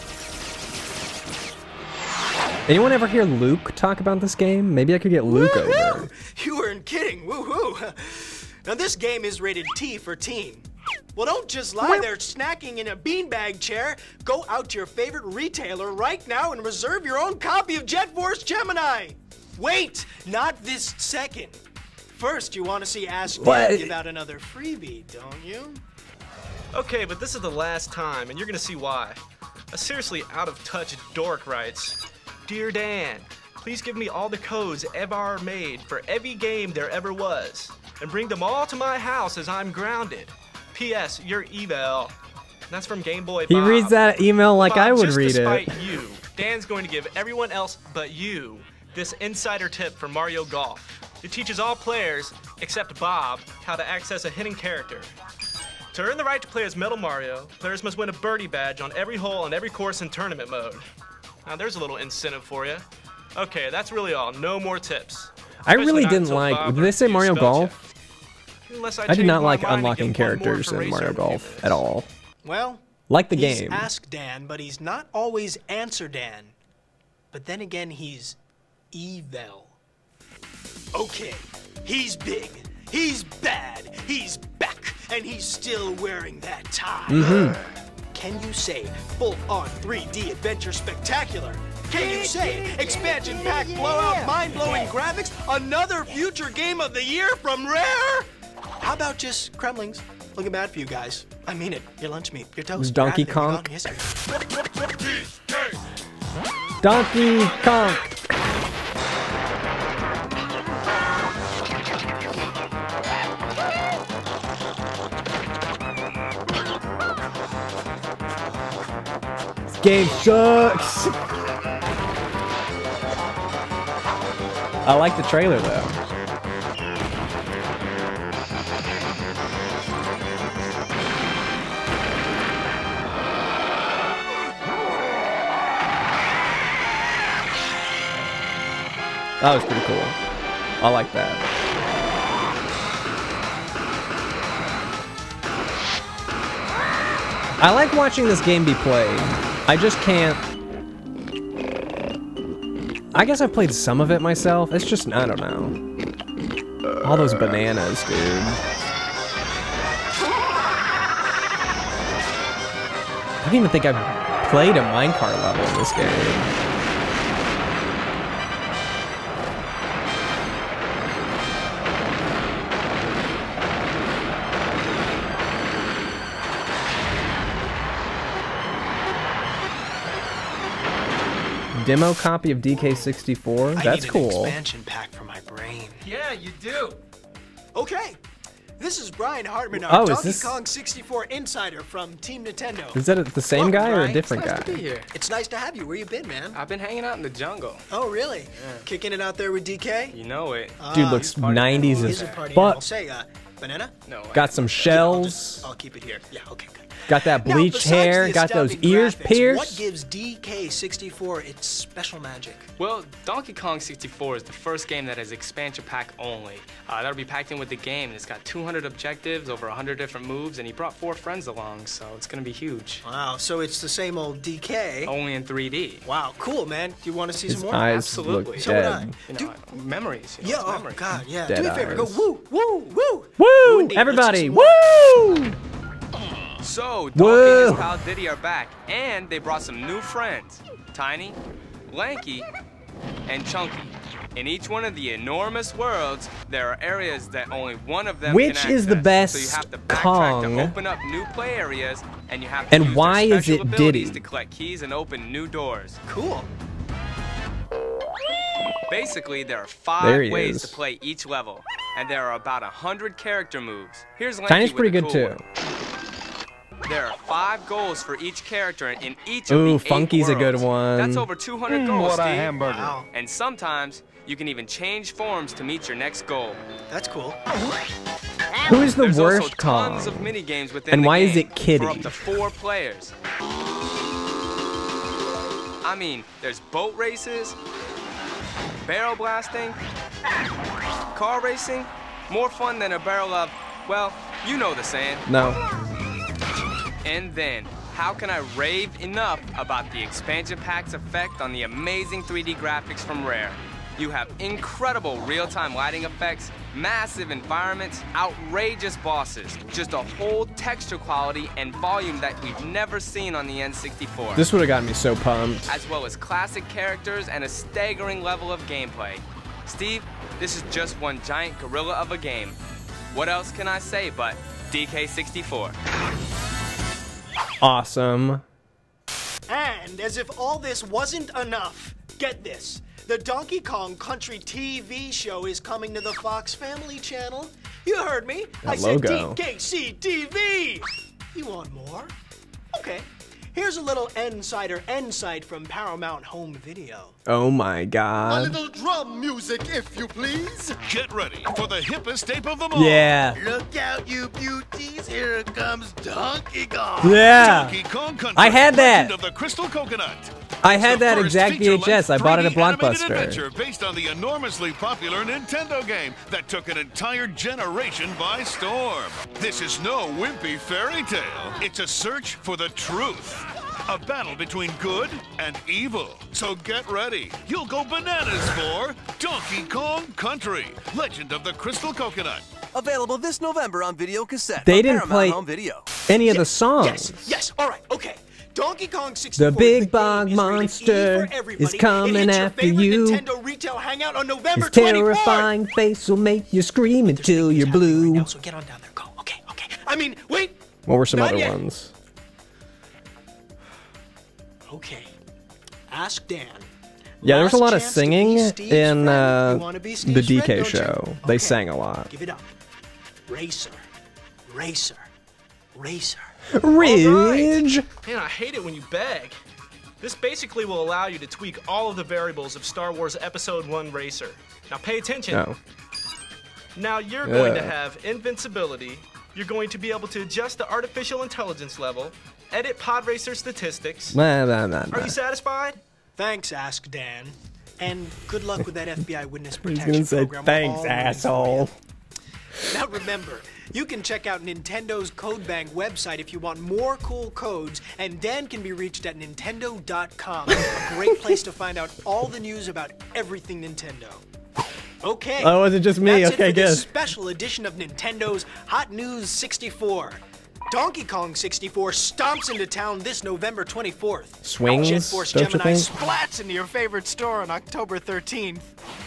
Anyone ever hear Luke talk about this game? Maybe I could get Luke over. You weren't kidding. Woohoo! Now this game is rated T for teen. Well, don't just lie there snacking in a beanbag chair. Go out to your favorite retailer right now and reserve your own copy of Jet Force Gemini. Wait, not this second. First, you want to see Ask Dan give out another freebie, don't you? Okay, but this is the last time, and you're gonna see why. A seriously out-of-touch dork writes, Dear Dan, please give me all the codes ever made for every game there ever was, and bring them all to my house as I'm grounded. P.S. Your email. That's from Game Boy Bob. He reads that email like Bob, I would just read to it. spite you, Dan's going to give everyone else but you this insider tip for Mario Golf. It teaches all players, except Bob, how to access a hidden character. To earn the right to play as Metal Mario, players must win a birdie badge on every hole on every course in tournament mode. Now there's a little incentive for you. Okay, that's really all. No more tips. I really didn't like. Did they say Mario Golf? I did not like unlocking characters in Mario Golf at all. Well, like the he's game. Ask Dan, but he's not always Answer Dan. But then again, he's evil. Okay, he's big, he's bad, he's back, and he's still wearing that tie. Can you say full-on 3D adventure spectacular? Can you say expansion pack blowout mind-blowing graphics? Another future game of the year from Rare? How about just Kremlings? Looking bad for you guys. I mean it. Your lunch meat, your toast. Donkey your rather, Kong. yes, sir. Donkey Kong. This game sucks. I like the trailer though. That was pretty cool. I like that. I like watching this game be played. I just can't... I guess I've played some of it myself. It's just, I don't know. All those bananas, dude. I don't even think I've played a minecart level in this game. Demo copy of DK64? That's cool. I need an expansion pack for my brain. Yeah, you do. Okay. This is Brian Hartman, our is Donkey this... Kong 64 insider from Team Nintendo. Is that the same guy or a different guy? Nice to be here. It's nice to have you. Where you been, man? I've been hanging out in the jungle. Oh, really? Yeah. Kicking it out there with DK? You know it. Dude looks 90s as fuck. Say, banana? No. Got some shells. I'll keep it here. Yeah, okay, good. Got that bleached hair, got those ears pierced. What gives DK64 its special magic? Well, Donkey Kong 64 is the first game that has expansion pack only. That'll be packed in with the game, and it's got 200 objectives, over 100 different moves, and he brought 4 friends along, so it's gonna be huge. Wow, so it's the same old DK. Only in 3D. Wow, cool, man. Do you want to see His some more? eyes Absolutely. look So dead. would I. You know, memories. You know, Yeah, it's oh memories. God, yeah. Dead Do me a favor, go eyes. woo, woo, woo. Woo! Indeed, Everybody, let's see some woo! So, Donkey Whoa. and his pal Diddy are back, and they brought some new friends. Tiny, Lanky, and Chunky. In each one of the enormous worlds, there are areas that only one of them Which can is the access. best So you have to backtrack Kong? to open up new play areas, and you have to And use why their is special it abilities Diddy? to collect keys and open new doors. Cool. Basically, there are There 5 he ways is. to play each level, and there are about 100 character moves. Here's Lanky Tiny's with pretty a good cool too. one. There are 5 goals for each character in each of Ooh, the 8 Funky's a good worlds. one. That's over 200 goals, What a Steve. hamburger. Wow. And sometimes You can even change forms to meet your next goal. That's cool. Who is the There's also worst Kong? tons of mini games within And the why is game it Kitty? for up to 4 players. I mean, there's boat races, barrel blasting, car racing, more fun than a barrel of, well, you know the saying. No. And then, how can I rave enough about the expansion pack's effect on the amazing 3D graphics from Rare? You have incredible real-time lighting effects, massive environments, outrageous bosses, just a whole texture quality and volume that we've never seen on the N64. This would have gotten me so pumped. As well as classic characters and a staggering level of gameplay. Steve, this is just one giant gorilla of a game. What else can I say but DK64? Awesome. And as if all this wasn't enough, get this. The Donkey Kong Country TV show is coming to the Fox Family Channel. You heard me. That I said logo. DKC TV. You want more? Okay. Here's a little Insider Insight from Paramount Home Video. Oh my A god. little drum music, if you please. Get ready for the hippest ape of them all. Yeah. Look out, you beauties. Here comes Donkey Kong. Yeah. Donkey Kong Country, I had that. Legend of the Crystal Coconut. I had that First exact feature-length VHS. I bought it at 3D animated Blockbuster. adventure based on the enormously popular Nintendo game that took an entire generation by storm. This is no wimpy fairy tale. It's a search for the truth. A battle between good and evil. So get ready. You'll go bananas for Donkey Kong Country, Legend of the Crystal Coconut. Available this November on video cassette. They on didn't Paramount play Home Video. any of the songs. Yes, all right, okay. Donkey Kong 64. The big bog monster is coming after you. Nintendo Retail Hangout on November His 24th. terrifying face will make you scream until you're blue. So get on down there. Go. Okay. I mean, wait. What were some Not other yet. ones? Okay. Ask Dan. Yeah, there was a lot of Last chance to singing be Steve's in friend. You wanna be the Steve's friend, DK don't you? show. They sang a lot. Give it up. Racer. Ridge! Man, I hate it when you beg. This basically will allow you to tweak all of the variables of Star Wars Episode 1 Racer. Now pay attention. No. Now you're going to have invincibility, you're going to be able to adjust the artificial intelligence level, edit pod racer statistics. Are you satisfied? Thanks, Ask Dan. And good luck with that FBI witness He's protection gonna say, program. thanks, All rooting for asshole. you. Now remember, you can check out Nintendo's Code Bank website if you want more cool codes, and Dan can be reached at Nintendo.com. A great place to find out all the news about everything Nintendo. Okay. Oh, was it just me? That's Okay, it for this good. special edition of Nintendo's Hot News 64. Donkey Kong 64 stomps into town this November 24th. Swings, Jet Force don't you Gemini think? splats into your favorite store on October 13th.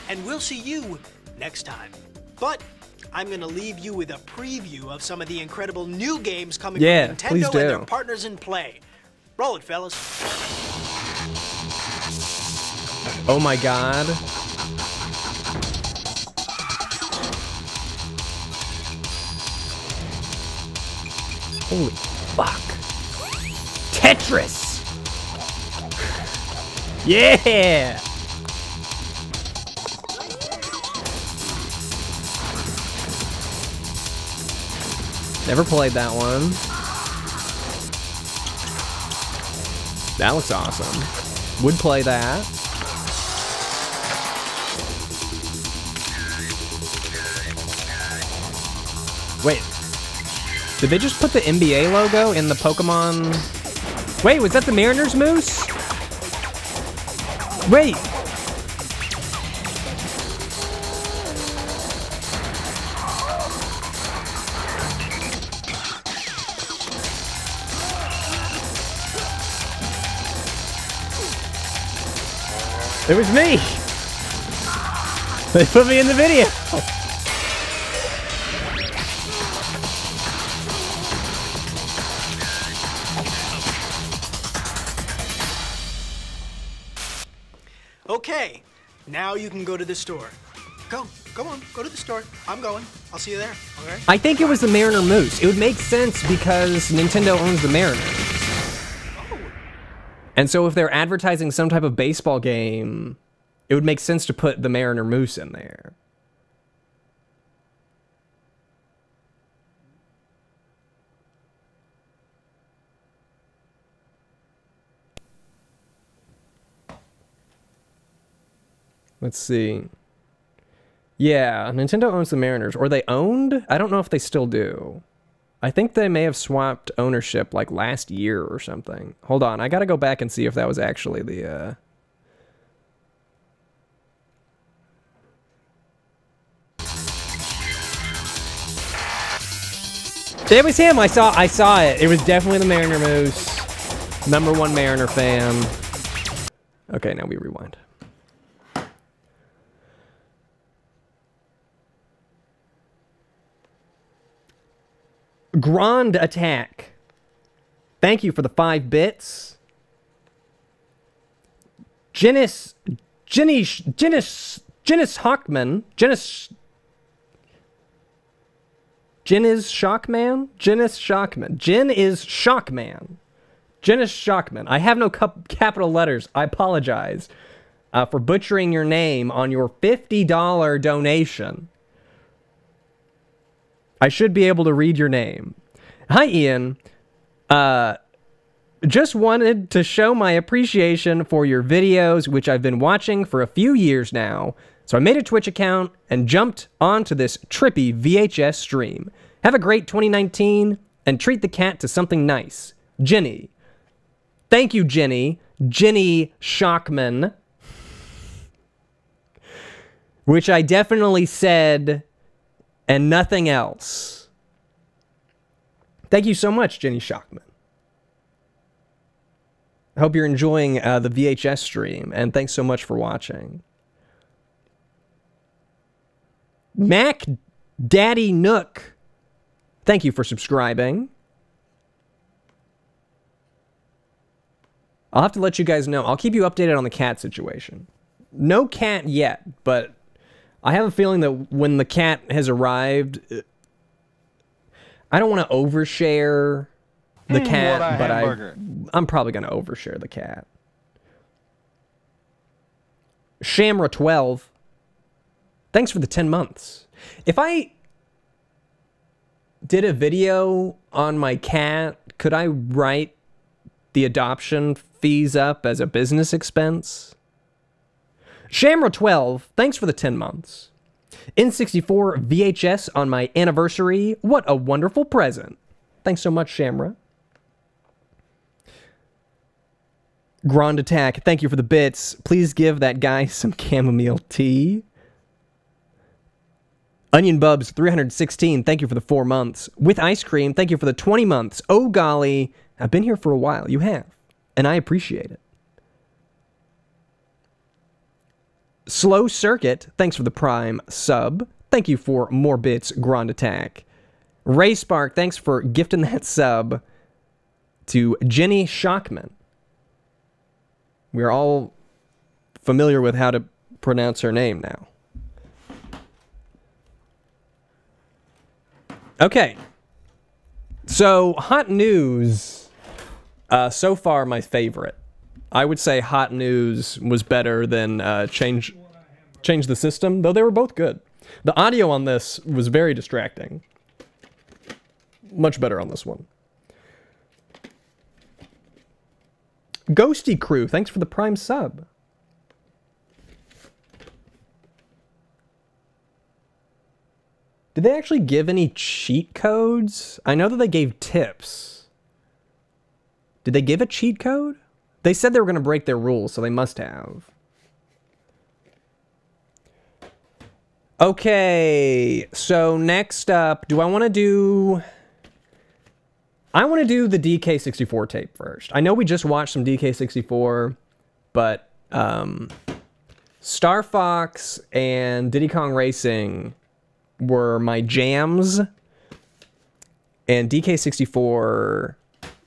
And we'll see you next time. But I'm going to leave you with a preview of some of the incredible new games coming Yeah, from please Nintendo do. and their partners in play. Roll it, fellas. Oh my god. Holy fuck. Tetris! Yeah! Never played that one. That looks awesome. Would play that. Wait. Did they just put the NBA logo in the Pokemon? Wait, was that the Mariners moose? Wait. It was me. They put me in the video. Okay, now you can go to the store. Go on, go to the store. I'm going. I'll see you there, okay? I think it was the Mariner Moose. It would make sense because Nintendo owns the Mariners. And so if they're advertising some type of baseball game it would make sense to put the Mariner Moose in there. Let's see. Yeah, Nintendo owns the Mariners. Or they owned? I don't know if they still do. I think they may have swapped ownership like last year or something. Hold on, I gotta go back and see if that was actually the... It was him. I saw it. It was definitely the Mariner Moose. #1 Mariner fan. Okay, now we rewind. Grand Attack. Thank you for the 5 bits. Janice Hockman. Janice Shockman? Janice Shockman. Jen is Shockman. Janice Shockman. I have no capital letters. I apologize for butchering your name on your $50 donation. I should be able to read your name. Hi, Ian. Just wanted to show my appreciation for your videos, which I've been watching for a few years now. So I made a Twitch account and jumped onto this trippy VHS stream. Have a great 2019 and treat the cat to something nice. Jenny. Thank you, Jenny. Jenny Shockman. Which I definitely said and nothing else. Thank you so much, Jenny Shockman. I hope you're enjoying the VHS stream, and thanks so much for watching. Mac Daddy Nook, thank you for subscribing. I'll have to let you guys know. I'll keep you updated on the cat situation. No cat yet, but I have a feeling that when the cat has arrived, I don't want to overshare the cat, but I'm probably going to overshare the cat. Shamra 12, thanks for the 10 months. If I did a video on my cat, could I write the adoption fees up as a business expense? Shamra 12, thanks for the 10 months. N64 VHS on my anniversary. What a wonderful present. Thanks so much, Shamra. Grand Attack, thank you for the bits. Please give that guy some chamomile tea. Onion Bubs 316, thank you for the 4 months. With Ice Cream, thank you for the 20 months. Oh golly, I've been here for a while. You have, and I appreciate it. Slow Circuit, thanks for the Prime sub. Thank you for more bits, Grand Attack. Ray Spark, thanks for gifting that sub to Jenny Shockman. We're all familiar with how to pronounce her name now. Okay. So, Hot News, so far my favorite. I would say Hot News was better than Change the System, though they were both good. The audio on this was very distracting. Much better on this one. Ghosty Crew, thanks for the Prime sub. Did they actually give any cheat codes? I know that they gave tips. Did they give a cheat code? They said they were going to break their rules, so they must have. Okay, so next up, do I want to do... I want to do the DK64 tape first. I know we just watched some DK64, but Star Fox and Diddy Kong Racing were my jams, and DK64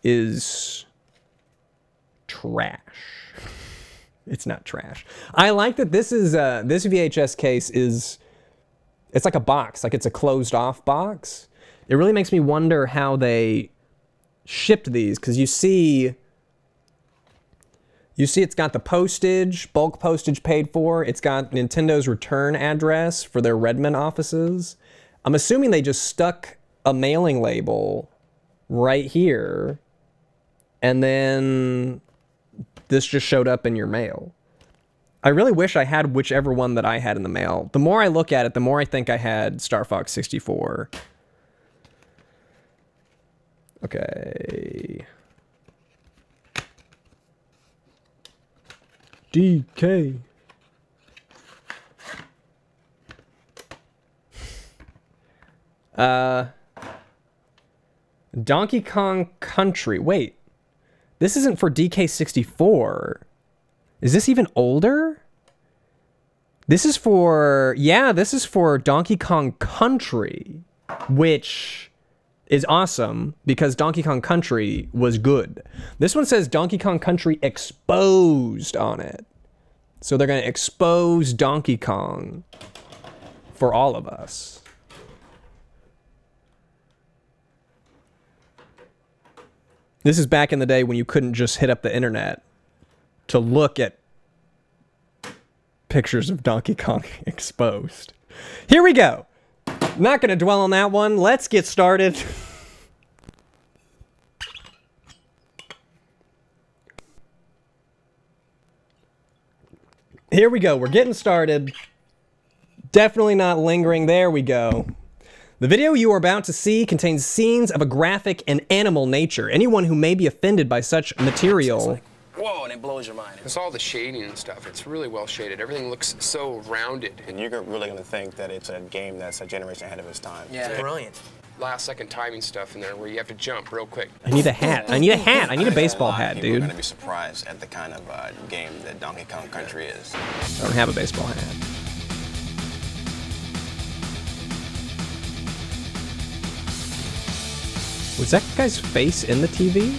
is trash. It's not trash. I like that this is this VHS case is, it's like a box, like it's a closed off box. It really makes me wonder how they shipped these, because you see You see it's got the postage, bulk postage paid for. It's got Nintendo's return address for their Redmond offices. I'm assuming they just stuck a mailing label right here, and then this just showed up in your mail. I really wish I had whichever one that I had in the mail. The more I look at it, the more I think I had Star Fox 64. Okay. DK. Donkey Kong Country. Wait. This isn't for DK64. Is this even older? This is for... Yeah, this is for Donkey Kong Country, which is awesome because Donkey Kong Country was good. This one says Donkey Kong Country Exposed on it. So they're going to expose Donkey Kong for all of us. This is back in the day when you couldn't just hit up the internet to look at pictures of Donkey Kong exposed. Here we go. Not going to dwell on that one. Let's get started. Here we go. We're getting started. Definitely not lingering. There we go. The video you are about to see contains scenes of a graphic and animal nature. Anyone who may be offended by such material... Whoa, and it blows your mind. It's all the shading and stuff. It's really well shaded. Everything looks so rounded. And you're really going to think that it's a game that's a generation ahead of its time. Yeah, brilliant. Last second timing stuff in there where you have to jump real quick. I need a hat. I need a hat. I need a baseball hat, People are dude. going to be surprised at the kind of game that Donkey Kong Country is. I don't have a baseball hat. Was that guy's face in the TV?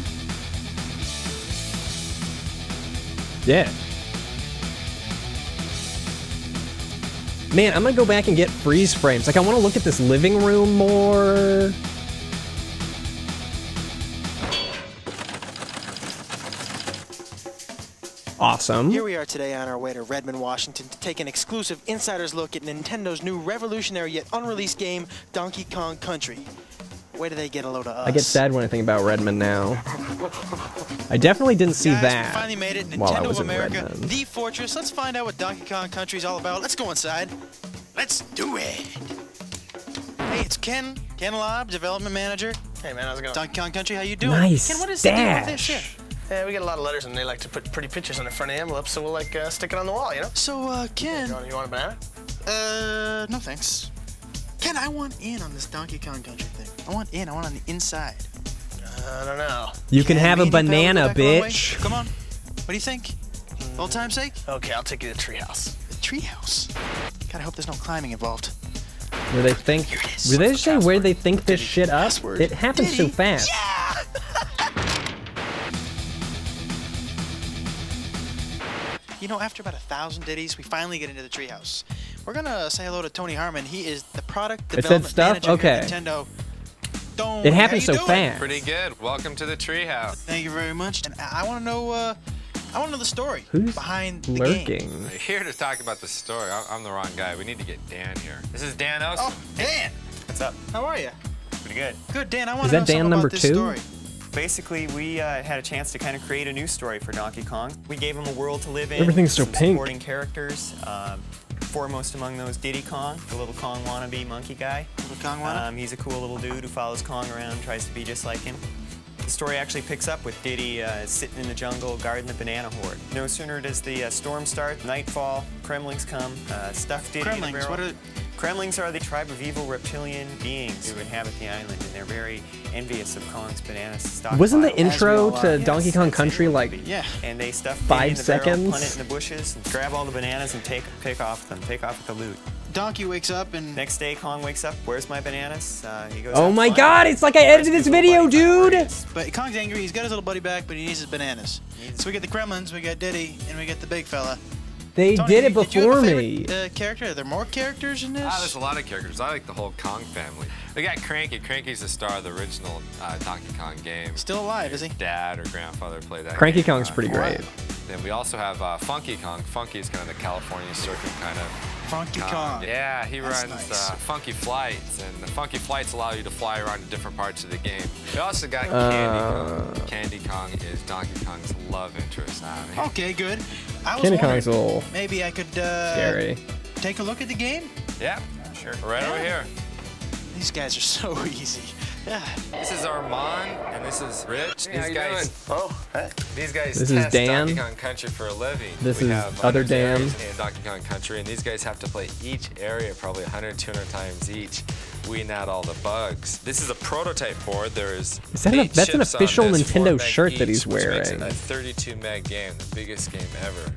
Yeah. Man, I'm gonna go back and get freeze frames. Like, I want to look at this living room more. Awesome. Here we are today on our way to Redmond, Washington to take an exclusive insider's look at Nintendo's new revolutionary yet unreleased game, Donkey Kong Country. Where do they get a load of us? I get sad when I think about Redmond now. I definitely didn't see that we finally made it. while I Nintendo was of in America, Redmond. the fortress. Let's find out what Donkey Kong Country is all about. Let's go inside. Let's do it. Hey, it's Ken Lobb, development manager. Hey man, how's it going? Donkey Kong Country, how you doing? Nice Ken, what is the deal with this stash. shit? Yeah, we get a lot of letters and they like to put pretty pictures on the front of envelopes, so we'll like stick it on the wall, you know? So, Ken. You want a banana? No thanks. Ken, I want in on this Donkey Kong Country thing. I want in. I want on the inside. I don't know. You can have a banana, bitch. Come on. What do you think? Old time's sake? Okay, I'll take you to the treehouse. The treehouse? God, I hope there's no climbing involved. Where they think... Did they say where they think this shit up? It happens so fast. You know, after about 1,000 ditties, we finally get into the treehouse. We're gonna say hello to Tony Harmon. He is the product development manager okay. at Nintendo. It happens so fast. Pretty good. Welcome to the treehouse. Thank you very much. And I want to know, the story Who's behind the lurking? game. Here to talk about the story. I'm the wrong guy. We need to get Dan here. This is Dan Osten. Oh, Dan. What's up? How are you? Pretty good. Good, Dan. I want Is to know that Dan something number about this 2? story. Basically, we had a chance to kind of create a new story for Donkey Kong. We gave him a world to live in. Everything's so some pink. Supporting characters. Foremost among those, Diddy Kong, the little Kong wannabe monkey guy. Little Kong wannabe? He's a cool little dude who follows Kong around, tries to be just like him. The story actually picks up with Diddy sitting in the jungle guarding the banana horde. No sooner does the storm start, nightfall, Kremlings come, stuff Diddy in a barrel. What are... Kremlings are the tribe of evil reptilian beings who inhabit the island, and they're very envious of Kong's banana stockpile. Wasn't the intro to Donkey Kong Country like and they stuff 5 in the barrel, seconds? plant it in the bushes, and grab all the bananas and pick off the loot. Donkey wakes up and... Next day, Kong wakes up. Where's my bananas? He goes. Oh my god, it's like I edited this video, dude! But Kong's angry. He's got his little buddy back, but he needs his bananas. So we get the Kremlins, we got Diddy, and we get the big fella. They Tony, did it did you have before a me. favorite, character? Are there more characters in this? There's a lot of characters. I like the whole Kong family. We got Cranky. Cranky's the star of the original Donkey Kong game. Still alive, is he? Dad or grandfather played that Cranky game. Kong's pretty great. Then we also have Funky Kong. Funky is kind of the California circuit kind of. Funky Kong. Yeah, he That's runs nice. Funky Flights, and the Funky Flights allow you to fly around to different parts of the game. We also got Candy Kong. Candy Kong is Donkey Kong's love interest. Okay, good. I was Candy wondering, Kong's a little maybe I could scary. take a look at the game. Yeah, sure. Right over here. These guys are so easy. Yeah. This is Armand, and this is Rich. Hey, how you doing? Oh, hey. These guys This is test Dan. Donkey Kong Country for a living. This We is have other 100 Dan. areas in Donkey Kong Country, and these guys have to play each area probably 100, 200 times each, weeding out all the bugs. This is a prototype board. There is Is that that's an official Nintendo shirt that he's wearing. Which makes it a 32 meg game, the biggest game ever.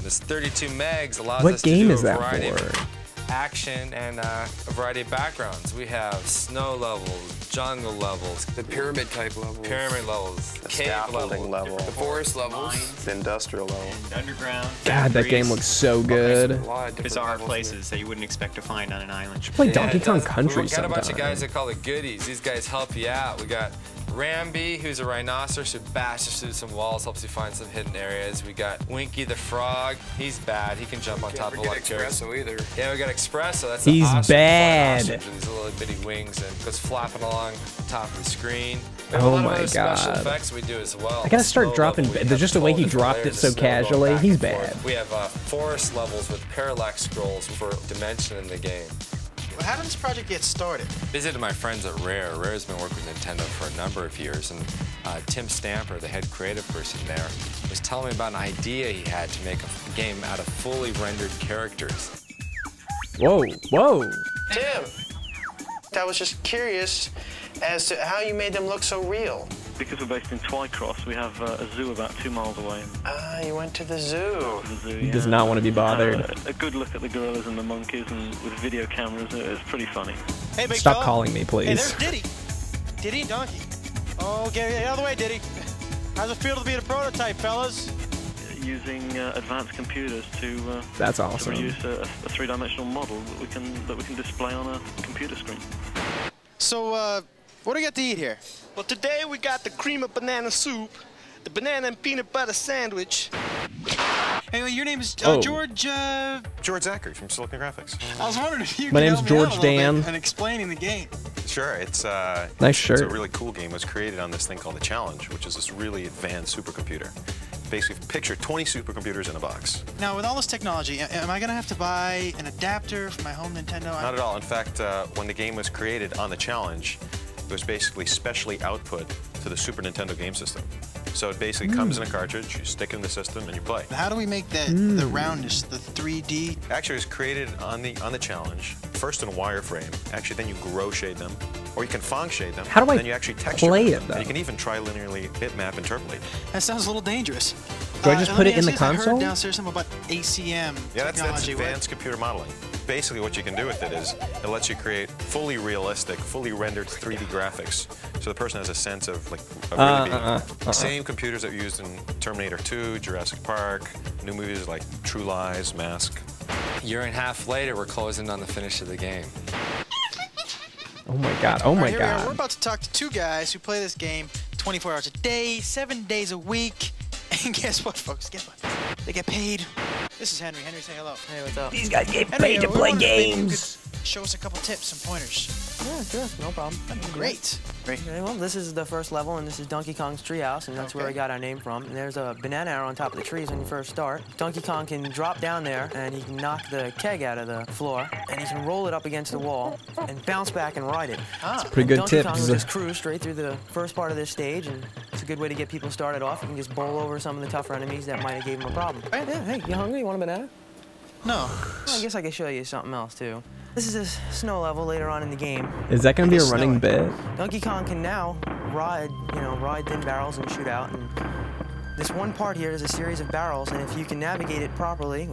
This 32 megs allows What us game to do is a that variety for? of action and a variety of backgrounds. We have snow levels, jungle levels, The pyramid type levels. pyramid levels, The cave scaffolding level. The forest levels. The industrial level. Underground. God, that game looks so good. A lot of different Bizarre levels. places that you wouldn't expect to find on an island. Play Yeah, Donkey it Kong does. Country We got a bunch of sometime. guys that call it goodies. These guys help you out. We got Ramby, who's a rhinoceros who bashes through some walls, helps you find some hidden areas. We got Winky the frog. He's bad. He can jump on top of like chairs. Espresso either. Yeah, we got Espresso. That's He's an ostrich, bad. flying ostrich with these little bitty wings and goes flapping along top of the screen. We have a Oh lot of my other special God. effects we do as well. I gotta start Snow dropping. level, we have Just the way he 12 dropped it layers so of snow going casually, back he's and bad. forth. We have forest levels with parallax scrolls for dimension in the game. Well, how did this project get started? Visited my friends at Rare. Rare's been working with Nintendo for a number of years, and Tim Stamper, the head creative person there, was telling me about an idea he had to make a game out of fully rendered characters. Whoa, whoa. Tim, I was just curious as to how you made them look so real. Because we're based in Twycross, we have a zoo about 2 miles away. Ah, you went to the zoo. He does not want to be bothered. A good look at the gorillas and the monkeys, and with video cameras, it's pretty funny. Hey, big Stop fella. calling me, Hey, please. there's Diddy. Diddy and Donkey. Oh, get out of the way, Diddy. How's it feel to be a prototype, fellas? Using advanced computers to That's awesome. to produce a three-dimensional model that we can display on a computer screen. So, what do we got to eat here? Well, today we got the cream of banana soup, the banana and peanut butter sandwich. Hey, your name is Oh. George. George Zachary from Silicon Graphics. I was wondering if you My could name's help me out George a little Dan. bit in explaining the game. Sure, it's Nice shirt. It's a really cool game. It was created on this thing called the Challenge, which is this really advanced supercomputer. Basically, picture 20 supercomputers in a box. Now, with all this technology, am I gonna have to buy an adapter for my home Nintendo? Not at all. In fact, when the game was created on the Challenge, it was basically specially output to the Super Nintendo game system. So it basically comes in a cartridge, you stick it in the system, and you play. How do we make the roundness, the 3D? Actually, it was created on the Challenge, first in wireframe. Actually, then you grow shade them, or you can Phong shade them. How do I then you actually texture play them. it, though? And you can even trilinearly bitmap interpolate. That sounds a little dangerous. Do I just put let me it in the ask you this, I console? heard downstairs something about ACM Yeah, that's technology. advanced computer modeling. Basically, what you can do with it is it lets you create fully realistic, fully rendered 3D graphics, so the person has a sense of like really being. Same computers that were used in Terminator 2, Jurassic Park, new movies like True Lies, Mask. A year and a half later, we're closing on the finish of the game. Oh my god, oh All my right, here we are. We're god. about to talk to two guys who play this game 24 hours a day, 7 days a week. And guess what, folks? Guess what? They get paid. This is Henry. Henry, say hello. Hey, what's up? These guys get Henry, paid to we play wondered if maybe you games. could show us a couple tips, some pointers. Yeah, sure, no problem. Great. Okay, well, this is the first level, and this is Donkey Kong's treehouse, and that's where we got our name from. And there's a banana arrow on top of the trees when you first start. Donkey Kong can drop down there, and he can knock the keg out of the floor, and he can roll it up against the wall, and bounce back and ride it. That's pretty good Donkey tips. Kong will just cruise straight through the first part of this stage, and it's a good way to get people started off. You can just bowl over some of the tougher enemies that might have gave him a problem. Right, yeah, hey, you hungry? You want a banana? No. Well, I guess I could show you something else, too. This is a snow level later on in the game. Is that gonna be a running bit? Donkey Kong can now ride thin barrels and shoot out. And this one part here is a series of barrels, and if you can navigate it properly,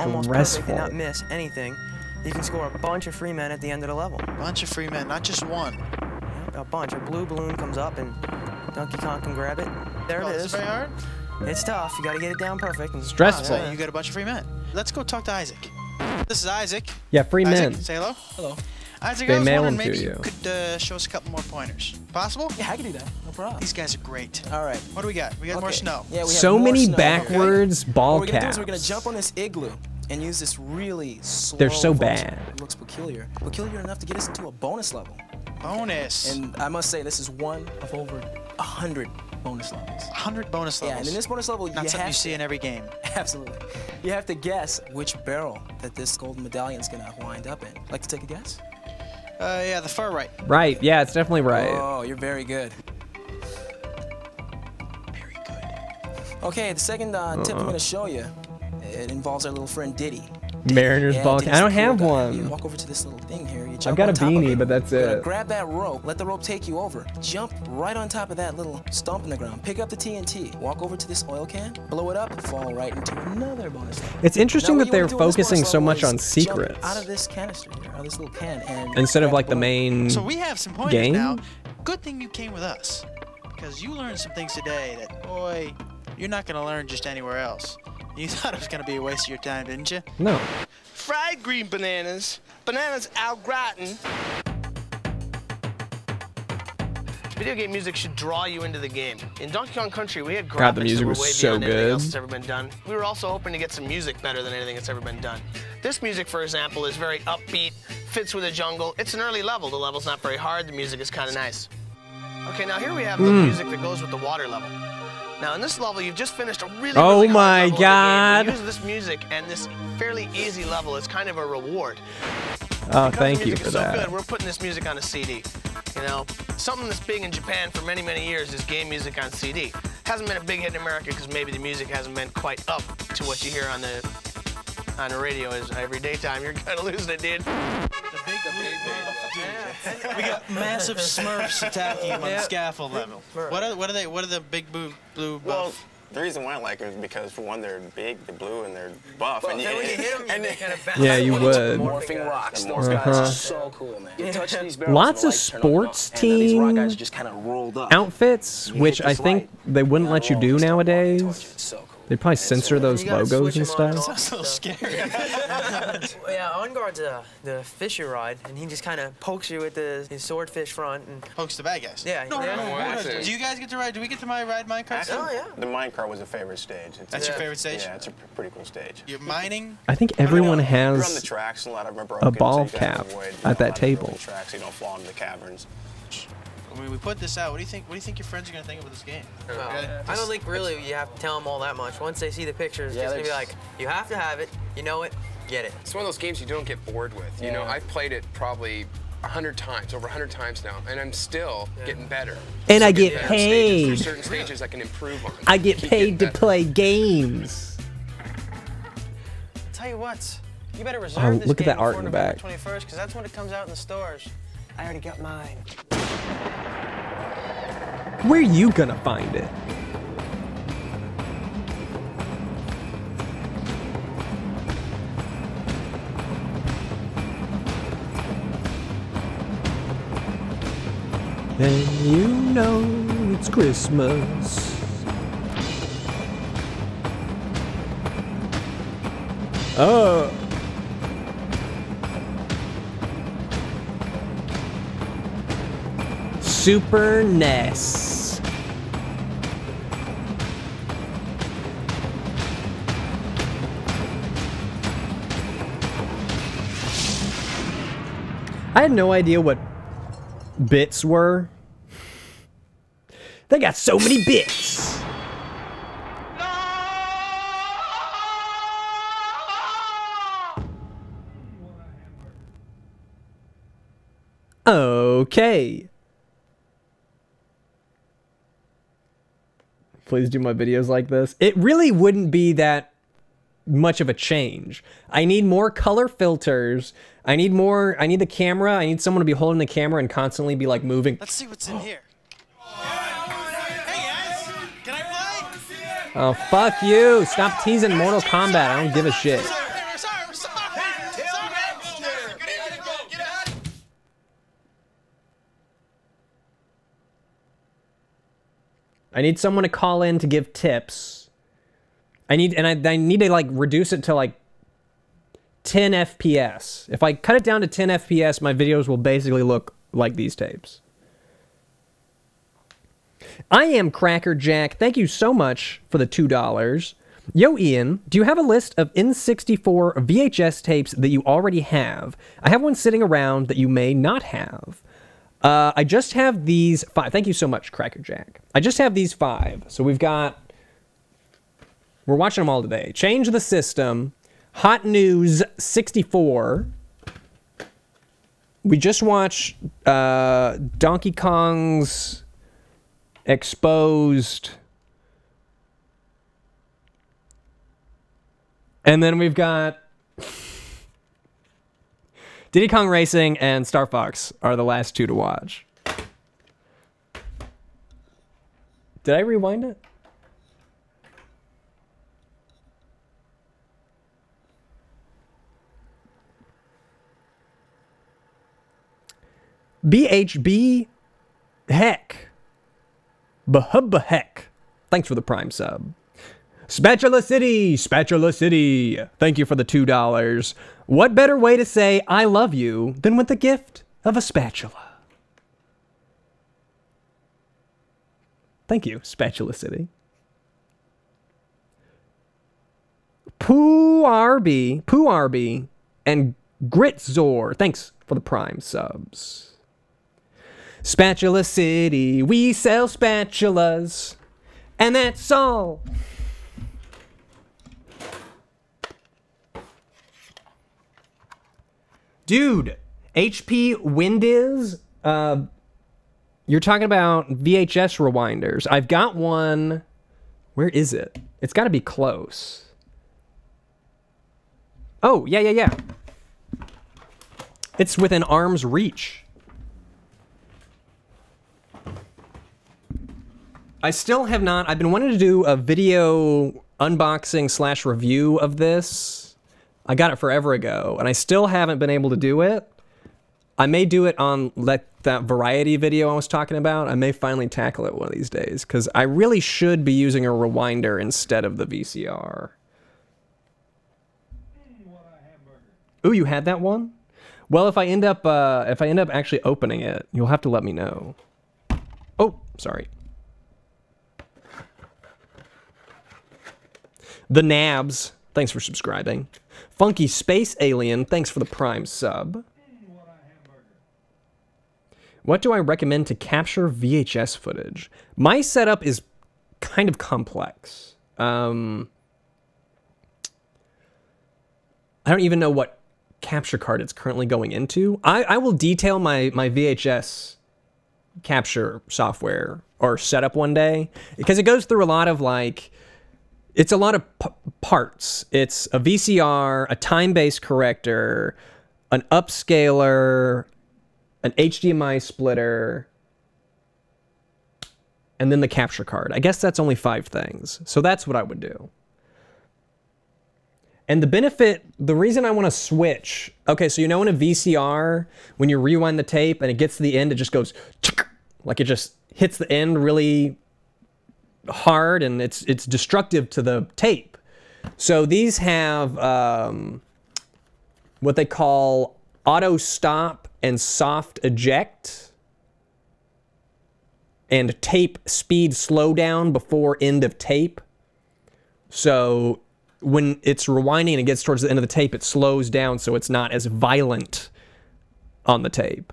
almost perfect and not miss anything, you can score a bunch of free men at the end of the level. Bunch of free men, not just one. A bunch. A blue balloon comes up, and Donkey Kong can grab it. There it is. Is it very hard? It's tough. You gotta get it down perfect. And Stressful. You got a bunch of free men. Let's go talk to Isaac. This is Isaac. Yeah, free Isaac, men. say hello. Hello. Isaac, They I was mail wondering them to maybe you. could show us a couple more pointers. Possible? Yeah, I can do that. No problem. These guys are great. All right. What do we got? We got more snow. Yeah, we have So more many snow. backwards ball What we're gonna do is caps. we're gonna jump on this igloo and use this really slow. They're so function. bad. It looks peculiar. Peculiar enough to get us into a bonus level. Bonus. And I must say, this is one of over 100 bonus levels. 100 bonus levels. Yeah, and in this bonus level, Not you something have you see in every game. Absolutely. You have to guess which barrel that this golden medallion's gonna wind up in. Like to take a guess? Yeah, the far right. Right, yeah, it's definitely right. Oh, you're very good. Okay, the second tip I'm gonna show you, it involves our little friend Diddy. Mariners ball cap. I don't have You one. walk over to this little thing here. You I've jump got on a top of beanie, it. but that's You gotta it. grab that rope, let the rope take you over. Jump right on top of that little stump in the ground. Pick up the TNT. Walk over to this oil can, blow it up, fall right into another bonus level. It's interesting Now, that what you they're wanna do in this focusing bonus so level much is on jump secrets out of this canister here, out of this little can, and instead of grab like the both. main So we have some pointers game. now. Good thing you came with us, because you learned some things today that, boy, you're not going to learn just anywhere else. You thought it was going to be a waste of your time, didn't you? No. Fried green bananas, bananas au gratin. Video game music should draw you into the game. In Donkey Kong Country, we had graphics God, the music that were was way so beyond anything good. else that's ever been done. We were also hoping to get some music better than anything that's ever been done. This music, for example, is very upbeat, fits with the jungle. It's an early level. The level's not very hard. The music is kind of nice. Okay, now here we have the music that goes with the water level. Now in this level, you've just finished a really, Oh really hard my level of the God. game. We use this music and this fairly easy level as kind of a reward. Oh, Because thank the you music for is so that. good, we're putting this music on a CD. You know, something that's big in Japan for many, many years is game music on CD. Hasn't been a big hit in America because maybe the music hasn't been quite up to what you hear on the radio is every daytime. You're kind of losing it, dude. We got massive Smurfs attacking him on the scaffold level. What are the big blue Well, buff? the reason why I like it is because, for one, they're big, they're blue, and they're buff. But and then when you hit them, they kind of bounce. Yeah, you would. Morphing rocks. Those Uh-huh. guys are so cool, man. You touch these barrels, Lots the of lights turn on sports and these rock team guys just kind of rolled up. outfits, which I think they wouldn't let you do nowadays. They'd probably censor those You gotta logos switch and 'em on and stuff. off. That's a little scary. Yeah, on guard's the fisher rod, and he just kind of pokes you with his swordfish front and pokes the bad guys. Yeah. No, yeah. no. Do you guys get to ride? Do we get to ride minecart? Actually, Oh, yeah. the minecart was a favorite stage. That's your favorite stage? Yeah, it's a pretty cool stage. You're mining. I think everyone You're on the has tracks, and a lot of them are broken, a ball so you gotta cap avoid, at that a lot of table. broken tracks so you don't fall into the caverns. When we put this out, what do you think? What do you think your friends are gonna think of this game? I don't think really you have to tell them all that much. Once they see the pictures, it's just gonna be like, you have to have it, you know it, get it. It's one of those games you don't get bored with. You know, I've played it probably 100 times, over 100 times now, and I'm still getting better. And I Still get getting better paid. stages. There's certain stages I can improve on. I get Keep paid to getting better. play games. Tell you what, you better reserve this Look at game that art before in the November back. 21st, because that's when it comes out in the stores. I already got mine. Where you gonna find it? Then you know it's Christmas. Oh. Super NES. I had no idea what bits were. They got so many bits. Okay. Please do my videos like this. It really wouldn't be that much of a change. I need more color filters. I need the camera. I need someone to be holding the camera and constantly be like moving. Let's see what's in here. Hey guys, can I play? Oh, fuck you. Stop teasing Mortal Kombat. I don't give a shit. I need someone to call in to give tips. I need to like reduce it to like 10 FPS. If I cut it down to 10 FPS, my videos will basically look like these tapes. I am Cracker Jack. Thank you so much for the $2. Yo, Ian, do you have a list of N64 VHS tapes that you already have? I have one sitting around that you may not have. I just have these 5. Thank you so much, Cracker Jack. I just have these 5. So we're watching them all today. Change the System, Hot Newz 64. We just watched Donkey Kong's Exposed. And then we've got Diddy Kong Racing and Star Fox are the last 2 to watch. Did I rewind it? BHB Heck. Bahubba Heck. Thanks for the Prime sub. Spatula City! Spatula City! Thank you for the $2. What better way to say I love you than with the gift of a spatula? Thank you, Spatula City. Pooh RB, and Gritzor. Thanks for the Prime subs. Spatula City, we sell spatulas, and that's all. Dude, HP Windiz, you're talking about VHS rewinders. I've got one. Where is it? It's got to be close. Oh, yeah. It's within arm's reach. I still have not. I've been wanting to do a video unboxing / review of this. I got it forever ago, and I still haven't been able to do it. I may do it on that variety video I was talking about. I may finally tackle it one of these days, because I really should be using a rewinder instead of the VCR. Ooh, you had that one? Well, if I end up actually opening it, you'll have to let me know. Oh, sorry. The Nabs, thanks for subscribing. Funky Space Alien, thanks for the Prime sub. What do I recommend to capture VHS footage? My setup is kind of complex. I don't even know what capture card it's currently going into. I will detail my VHS capture software or setup one day, because it goes through a lot of like, it's a lot of parts. It's a VCR, a time-based corrector, an upscaler, an HDMI splitter, and then the capture card. I guess that's only 5 things. So that's what I would do. And the reason I want to switch, okay, so you know in a VCR, when you rewind the tape and it gets to the end, it just goes, like it just hits the end really hard, and it's destructive to the tape. So these have what they call auto stop and soft eject, and tape speed slowdown before end of tape. So when it's rewinding and it gets towards the end of the tape, it slows down so it's not as violent on the tape.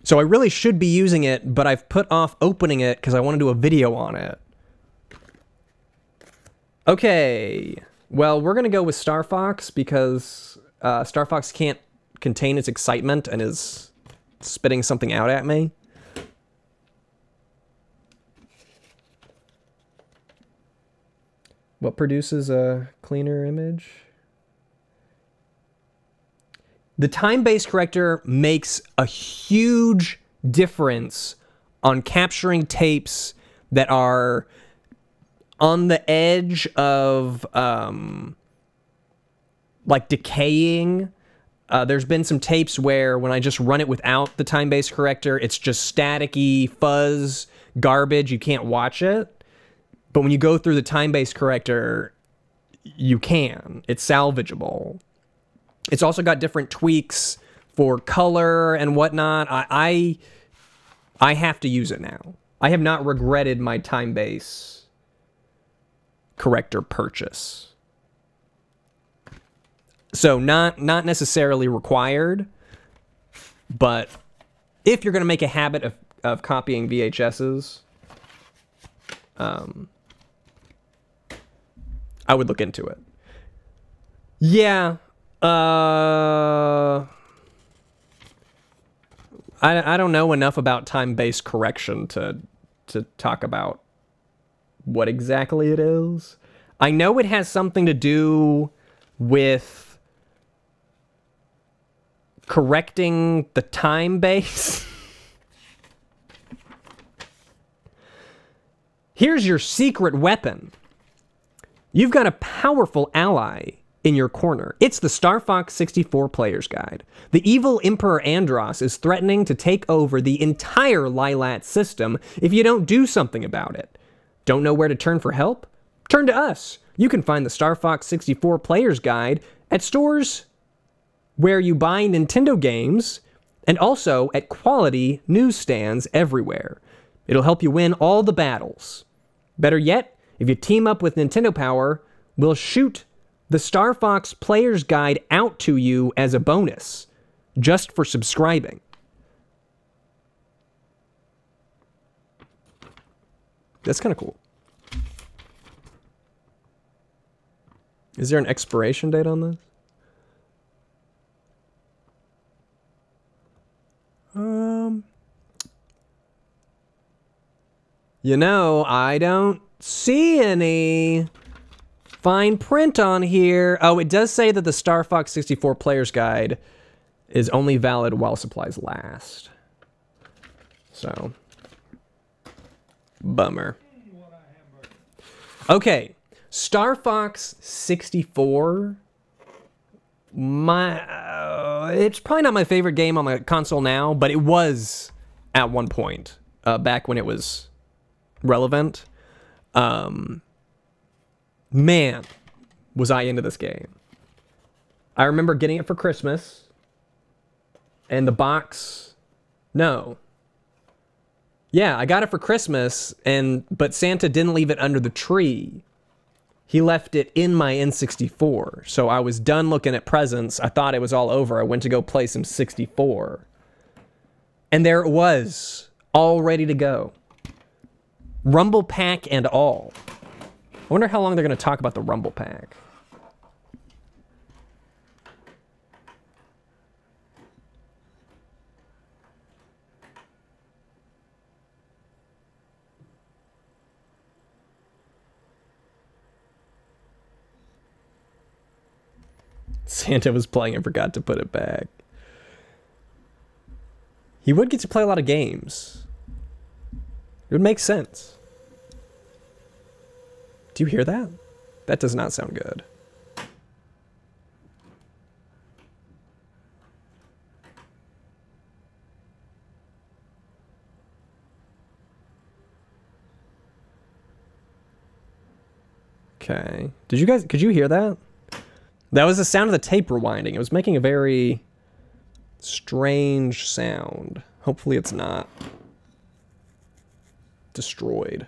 So I really should be using it, but I've put off opening it because I want to do a video on it. Okay, well, we're going to go with Star Fox because Star Fox can't contain its excitement and is spitting something out at me. What produces a cleaner image? The time-based corrector makes a huge difference on capturing tapes that are on the edge of like decaying. There's been some tapes where when I just run it without the time-based corrector, it's just staticky, fuzz, garbage. You can't watch it. But when you go through the time-based corrector, you can. It's salvageable. It's also got different tweaks for color and whatnot. I have to use it now. I have not regretted my time-based corrector purchase. So not necessarily required, but if you're going to make a habit of copying VHSs, I would look into it. Yeah. I don't know enough about time-based correction to talk about what exactly it is. I know it has something to do with correcting the time base. Here's your secret weapon. You've got a powerful ally in your corner. It's the Star Fox 64 Player's Guide. The evil Emperor Andros is threatening to take over the entire Lilat system if you don't do something about it. Don't know where to turn for help? Turn to us. You can find the Star Fox 64 Player's Guide at stores where you buy Nintendo games, and also at quality newsstands everywhere. It'll help you win all the battles. Better yet, if you team up with Nintendo Power, we'll shoot the Star Fox Player's Guide out to you as a bonus, just for subscribing. That's kind of cool. Is there an expiration date on this? You know, I don't see any fine print on here. Oh, it does say that the Star Fox 64 Player's Guide is only valid while supplies last. So, bummer. Okay, Star Fox 64. It's probably not my favorite game on my console now, but it was at one point, back when it was relevant. Man, was I into this game. I remember getting it for Christmas, and the box, no. Yeah, I got it for Christmas, but Santa didn't leave it under the tree. He left it in my N64, so I was done looking at presents. I thought it was all over. I went to go play some 64. And there it was, all ready to go. Rumble Pack and all. I wonder how long they're going to talk about the Rumble Pack. Santa was playing and forgot to put it back. He would get to play a lot of games. It would make sense. Do you hear that? That does not sound good. Okay. Could you hear that? That was the sound of the tape rewinding. It was making a very strange sound. Hopefully it's not destroyed.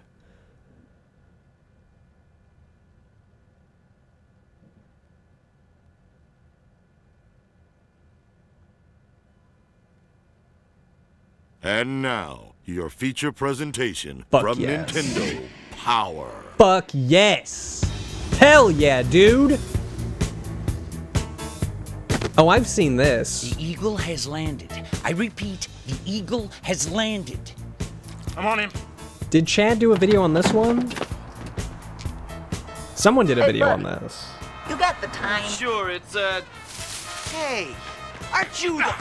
And now, your feature presentation Fuck from yes. Nintendo Power. Fuck yes. Hell yeah, dude. Oh, I've seen this. The eagle has landed. I repeat, the eagle has landed. I'm on him. Did Chad do a video on this one? Someone did a video look. on this. You got the time? Sure, it's, Hey, aren't you the...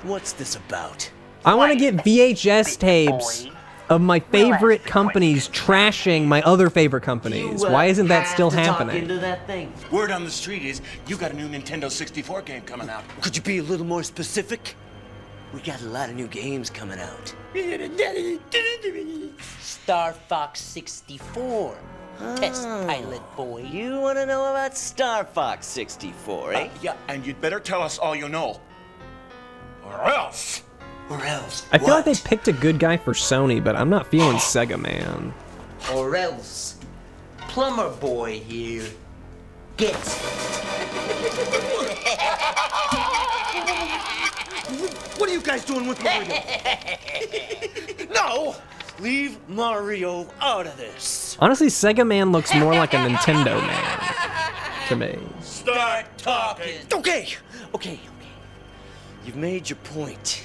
What's this about? I want to get VHS tapes of my favorite companies trashing my other favorite companies. Why isn't that still happening? Into that thing. Word on the street is you got a new Nintendo 64 game coming out. Could you be a little more specific? We got a lot of new games coming out. Star Fox 64. Test pilot boy. You want to know about Star Fox 64, eh? Yeah, and you'd better tell us all you know. Or else. Or else. I feel like they picked a good guy for Sony, but I'm not feeling Sega Man. Or else. Plumber boy here gets What are you guys doing with Mario? No! Leave Mario out of this. Honestly, Sega Man looks more like a Nintendo Man to me. Start talking. Okay. You've made your point.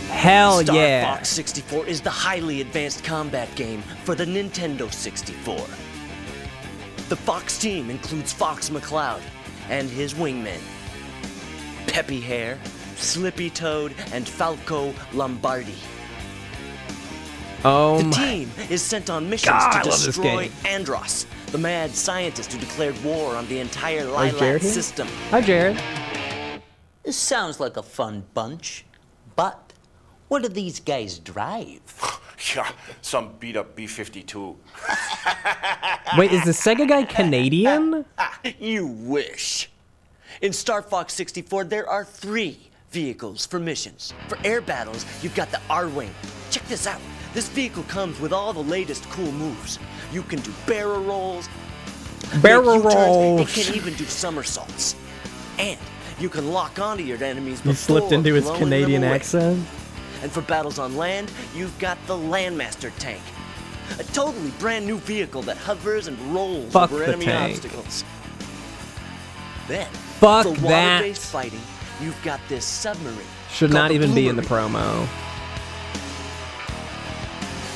Hell Star yeah. Fox 64 is the highly advanced combat game for the Nintendo 64. The Fox team includes Fox McCloud and his wingmen, Peppy Hare, Slippy Toad, and Falco Lombardi. Oh the my team is sent on missions God, to I love this destroy game. Andros, the mad scientist who declared war on the entire Jared Lilac here? system. Hi, Jared. This sounds like a fun bunch, but what do these guys drive? Yeah, some beat-up B-52. Wait, is the Sega guy Canadian? You wish. In Star Fox 64, there are 3 vehicles for missions. For air battles, you've got the R-Wing. Check this out. This vehicle comes with all the latest cool moves. You can do barrel rolls, Barrel make U-turns, rolls. It can even do somersaults. And you can lock onto your enemies He before slipped into his blowing Canadian them away. accent. And for battles on land, you've got the Landmaster tank. A totally brand new vehicle that hovers and rolls Fuck over the enemy tank. obstacles. Then, Fuck for that. water-based fighting, you've got this submarine. Should called not the even Blue be in the Marine. promo.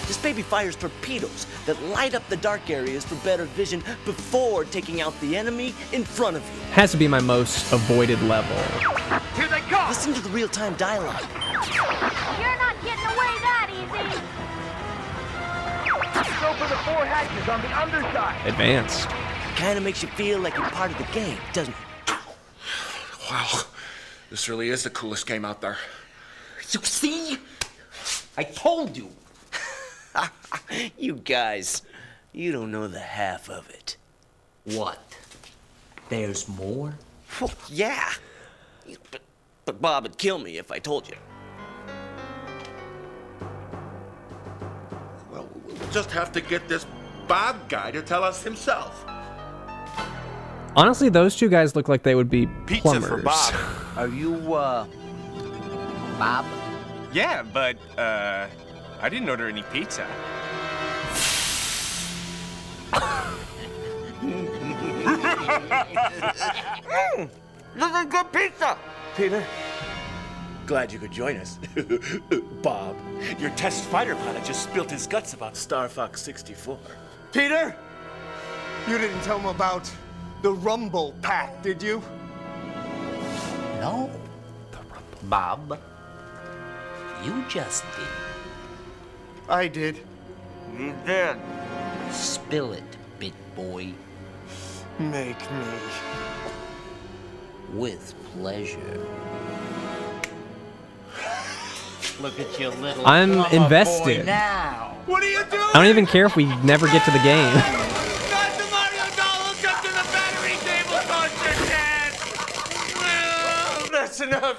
This baby fires torpedoes that light up the dark areas for better vision before taking out the enemy in front of you. Has to be my most avoided level. Here they come! Listen to the real-time dialogue. You're not getting away that easy. Go for the 4 hatches on the underside. Advanced. Kind of makes you feel like you're part of the game, doesn't it? Wow, this really is the coolest game out there. You see? I told you. You guys, you don't know the half of it. What? There's more? Well, yeah. But Bob would kill me if I told you. Well, we'll just have to get this Bob guy to tell us himself. Honestly, those two guys look like they would be Pizza plumbers. for Bob. Are you, Bob? Yeah, but, I didn't order any pizza. This is good pizza! Peter, glad you could join us. Bob, your test fighter pilot just spilled his guts about Star Fox 64. Peter, you didn't tell him about the Rumble Pack, did you? No. Bob, you just did. I did. You did. Spill it, big boy. Make me. With pleasure. Look at your little I'm plumber invested. boy now. What are you doing? I don't even care if we never get to the game. Not the Mario doll hooked up to the battery cable coaster, Dad! That's enough.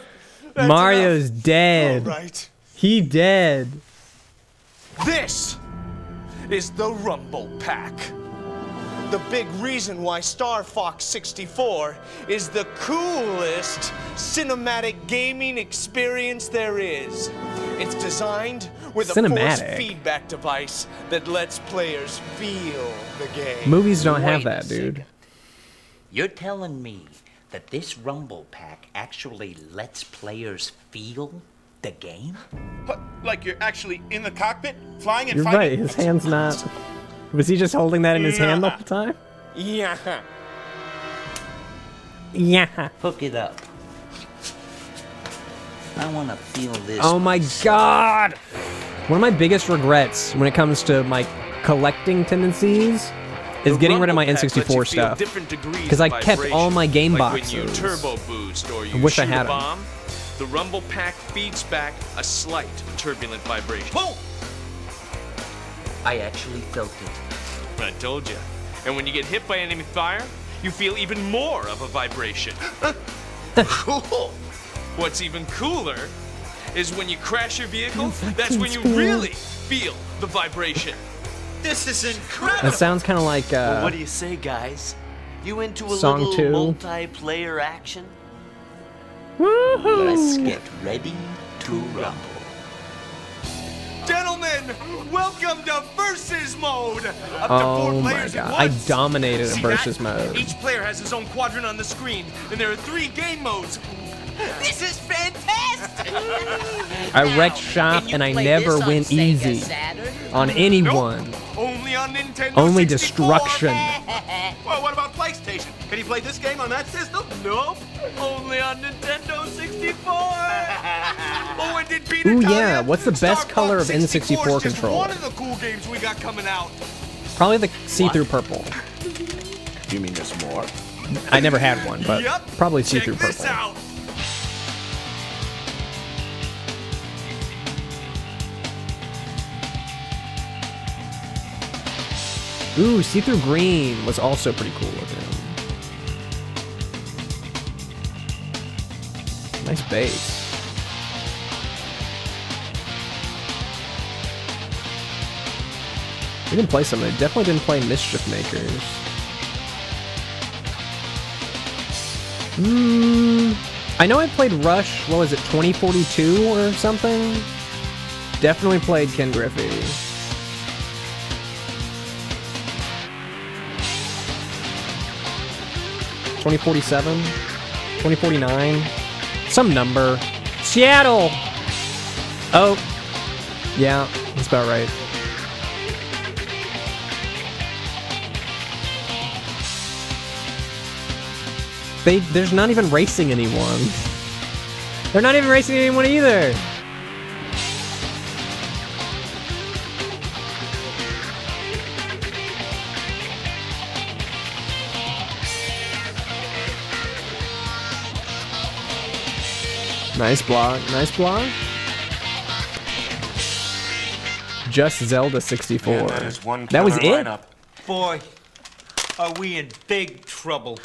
That's Mario's enough. dead. All right. He dead. This is the Rumble Pack. The big reason why Star Fox 64 is the coolest cinematic gaming experience there is. It's designed with a force Cinematic? feedback device that lets players feel the game. Movies don't have that, dude. You're telling me that this Rumble Pack actually lets players feel the game? What, like you're actually in the cockpit, flying and You're fighting? right, his hand's not... Was he just holding that in his hand the whole time? Yeah. Yeah. Hook it up. I want to feel this. Oh my god! One of my biggest regrets when it comes to my collecting tendencies is getting rid of my N64 stuff. Because I kept all my game boxes. When you turbo boost or you I wish I shoot had a 'em. bomb, the rumble pack feeds back a slight turbulent vibration. Whoa! I actually felt it. I told you. And when you get hit by enemy fire, you feel even more of a vibration. Cool. What's even cooler is when you crash your vehicle, that's when you really feel the vibration. This is incredible. That sounds kind of like Well, what do you say, guys? You into a Song little 2. multiplayer action? Woohoo! Let's get ready to rumble. Gentlemen, welcome to Versus Mode. Up to Oh 4 my players at god, I once. dominated a See versus that? mode. Each player has his own quadrant on the screen, and there are 3 game modes. This is fantastic. I wrecked shop and I never win easy on anyone. Only on Nintendo Only 64. destruction. Well, what about PlayStation? Can you play this game on that system? Nope. Only on Nintendo 64. Oh, and did Peter Ooh tell yeah, you? what's the best Star color of Fox 64 N64 is just controller? one of the cool games we got coming out. Probably the see-through purple. You mean there's more? I never had one, but Yep. probably see-through Check this purple. out. Ooh, see-through green was also pretty cool looking. Nice bass. We didn't play some. They definitely didn't play Mischief Makers. I know I played Rush, what was it, 2042 or something? Definitely played Ken Griffey. $2047? 2049? Some number. Seattle! Oh. Yeah, that's about right. There's not even racing anyone. They're not even racing anyone either. Nice block, nice block. Just Zelda 64. Man, that is one That was killer it? lineup. Boy, are we in big trouble.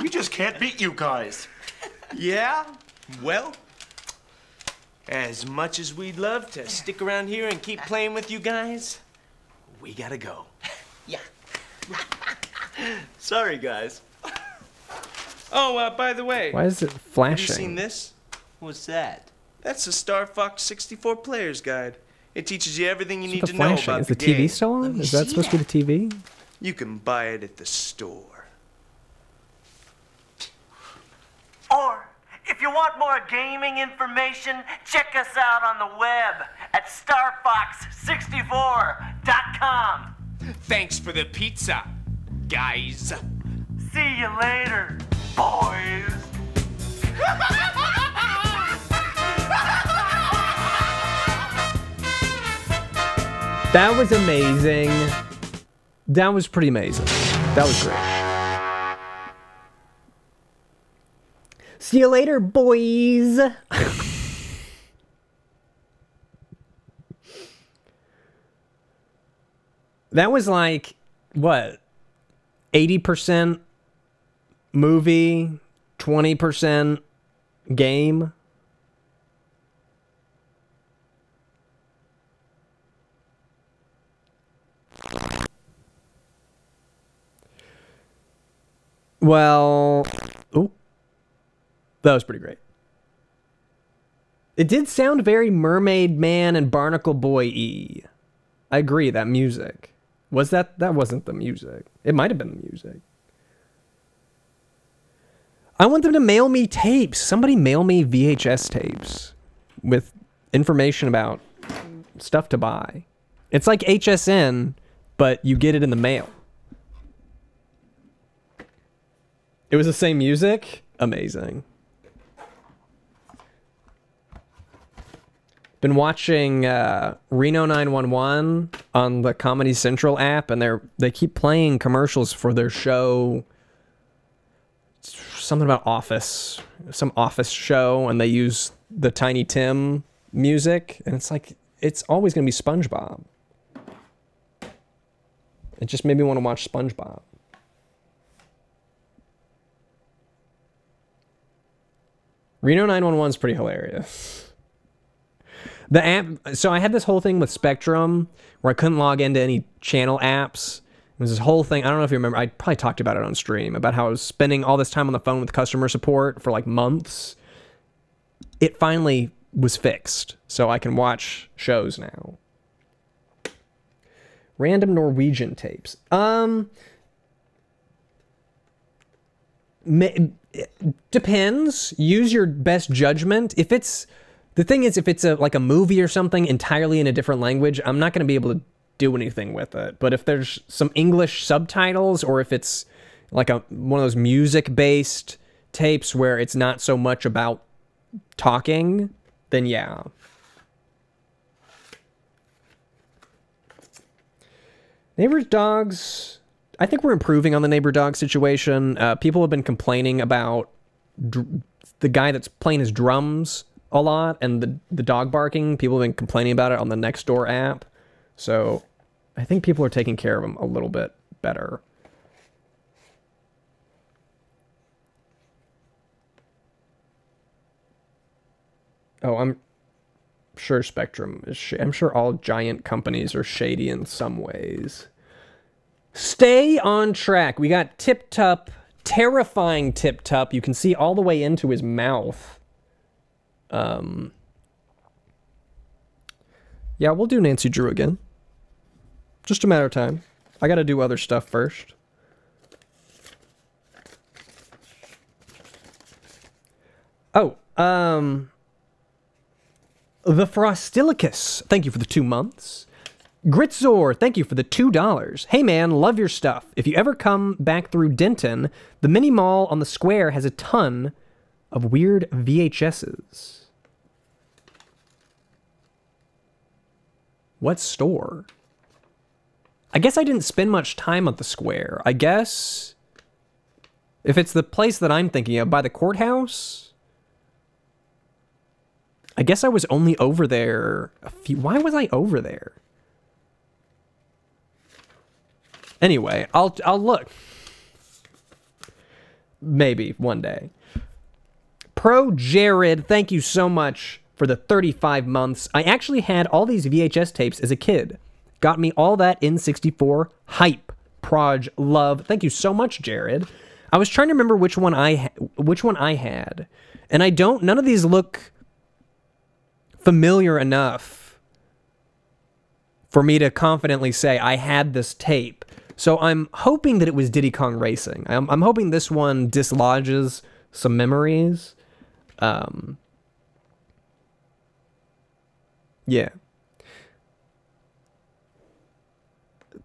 We just can't beat you guys. Yeah? Well, as much as we'd love to stick around here and keep playing with you guys, we gotta go. Yeah. Sorry, guys. Oh, by the way. Why is it Have you flashing? seen this? What's that? That's the Star Fox 64 Player's Guide. It teaches you everything you What's need with to the know flashing? about Is the game. TV still on? Is that supposed to be the TV? You can buy it at the store. Or, if you want more gaming information, check us out on the web at starfox64.com. Thanks for the pizza, guys. See you later, boys. That was amazing. That was pretty amazing. That was great. See you later, boys. That was like, what? 80% movie, 20% game. Well, ooh, that was pretty great. It did sound very Mermaid Man and Barnacle Boy-y. I agree, that music. Was that wasn't the music. It might have been the music. I want them to mail me tapes. Somebody mail me VHS tapes with information about stuff to buy. It's like HSN, but you get it in the mail. It was the same music? Amazing. Been watching Reno 911 on the Comedy Central app, and they keep playing commercials for their show. Something about Office, some Office show, and they use the Tiny Tim music, and it's like, it's always going to be SpongeBob. It just made me want to watch SpongeBob. Reno 911 is pretty hilarious. The app, so I had this whole thing with Spectrum where I couldn't log into any channel apps. It was this whole thing, I don't know if you remember, I probably talked about it on stream, about how I was spending all this time on the phone with customer support for like months. It finally was fixed, so I can watch shows now. Random Norwegian tapes. Depends. Use your best judgment. If it's, the thing is, if it's like a movie or something entirely in a different language, I'm not going to be able to do anything with it. But if there's some English subtitles, or if it's like one of those music-based tapes where it's not so much about talking, then yeah. Neighbor's dogs, I think we're improving on the neighbor dog situation. People have been complaining about the guy that's playing his drums a lot, and the dog barking. People have been complaining about it on the Nextdoor app. So I think people are taking care of him a little bit better. Oh, I'm sure Spectrum is I'm sure all giant companies are shady in some ways. Stay on track. We got Tip Tup, terrifying Tip Tup. You can see all the way into his mouth. Yeah, we'll do Nancy Drew again. Just a matter of time. I gotta do other stuff first. Oh, the Frostilicus, thank you for the 2 months. Gritzor, thank you for the $2. Hey man, love your stuff. If you ever come back through Denton, the mini mall on the square has a ton of weird VHSs. What store? I guess I didn't spend much time at the square. I guess if it's the place that I'm thinking of, by the courthouse, I guess I was only over there a few... Why was I over there? Anyway, I'll look. Maybe one day. Pro Jared, thank you so much for the 35 months. I actually had all these VHS tapes as a kid. Got me all that N64 hype. Proj love. Thank you so much, Jared. I was trying to remember which one I had. And I don't, none of these look familiar enough for me to confidently say I had this tape. So I'm hoping that it was Diddy Kong Racing. I'm hoping this one dislodges some memories. Yeah.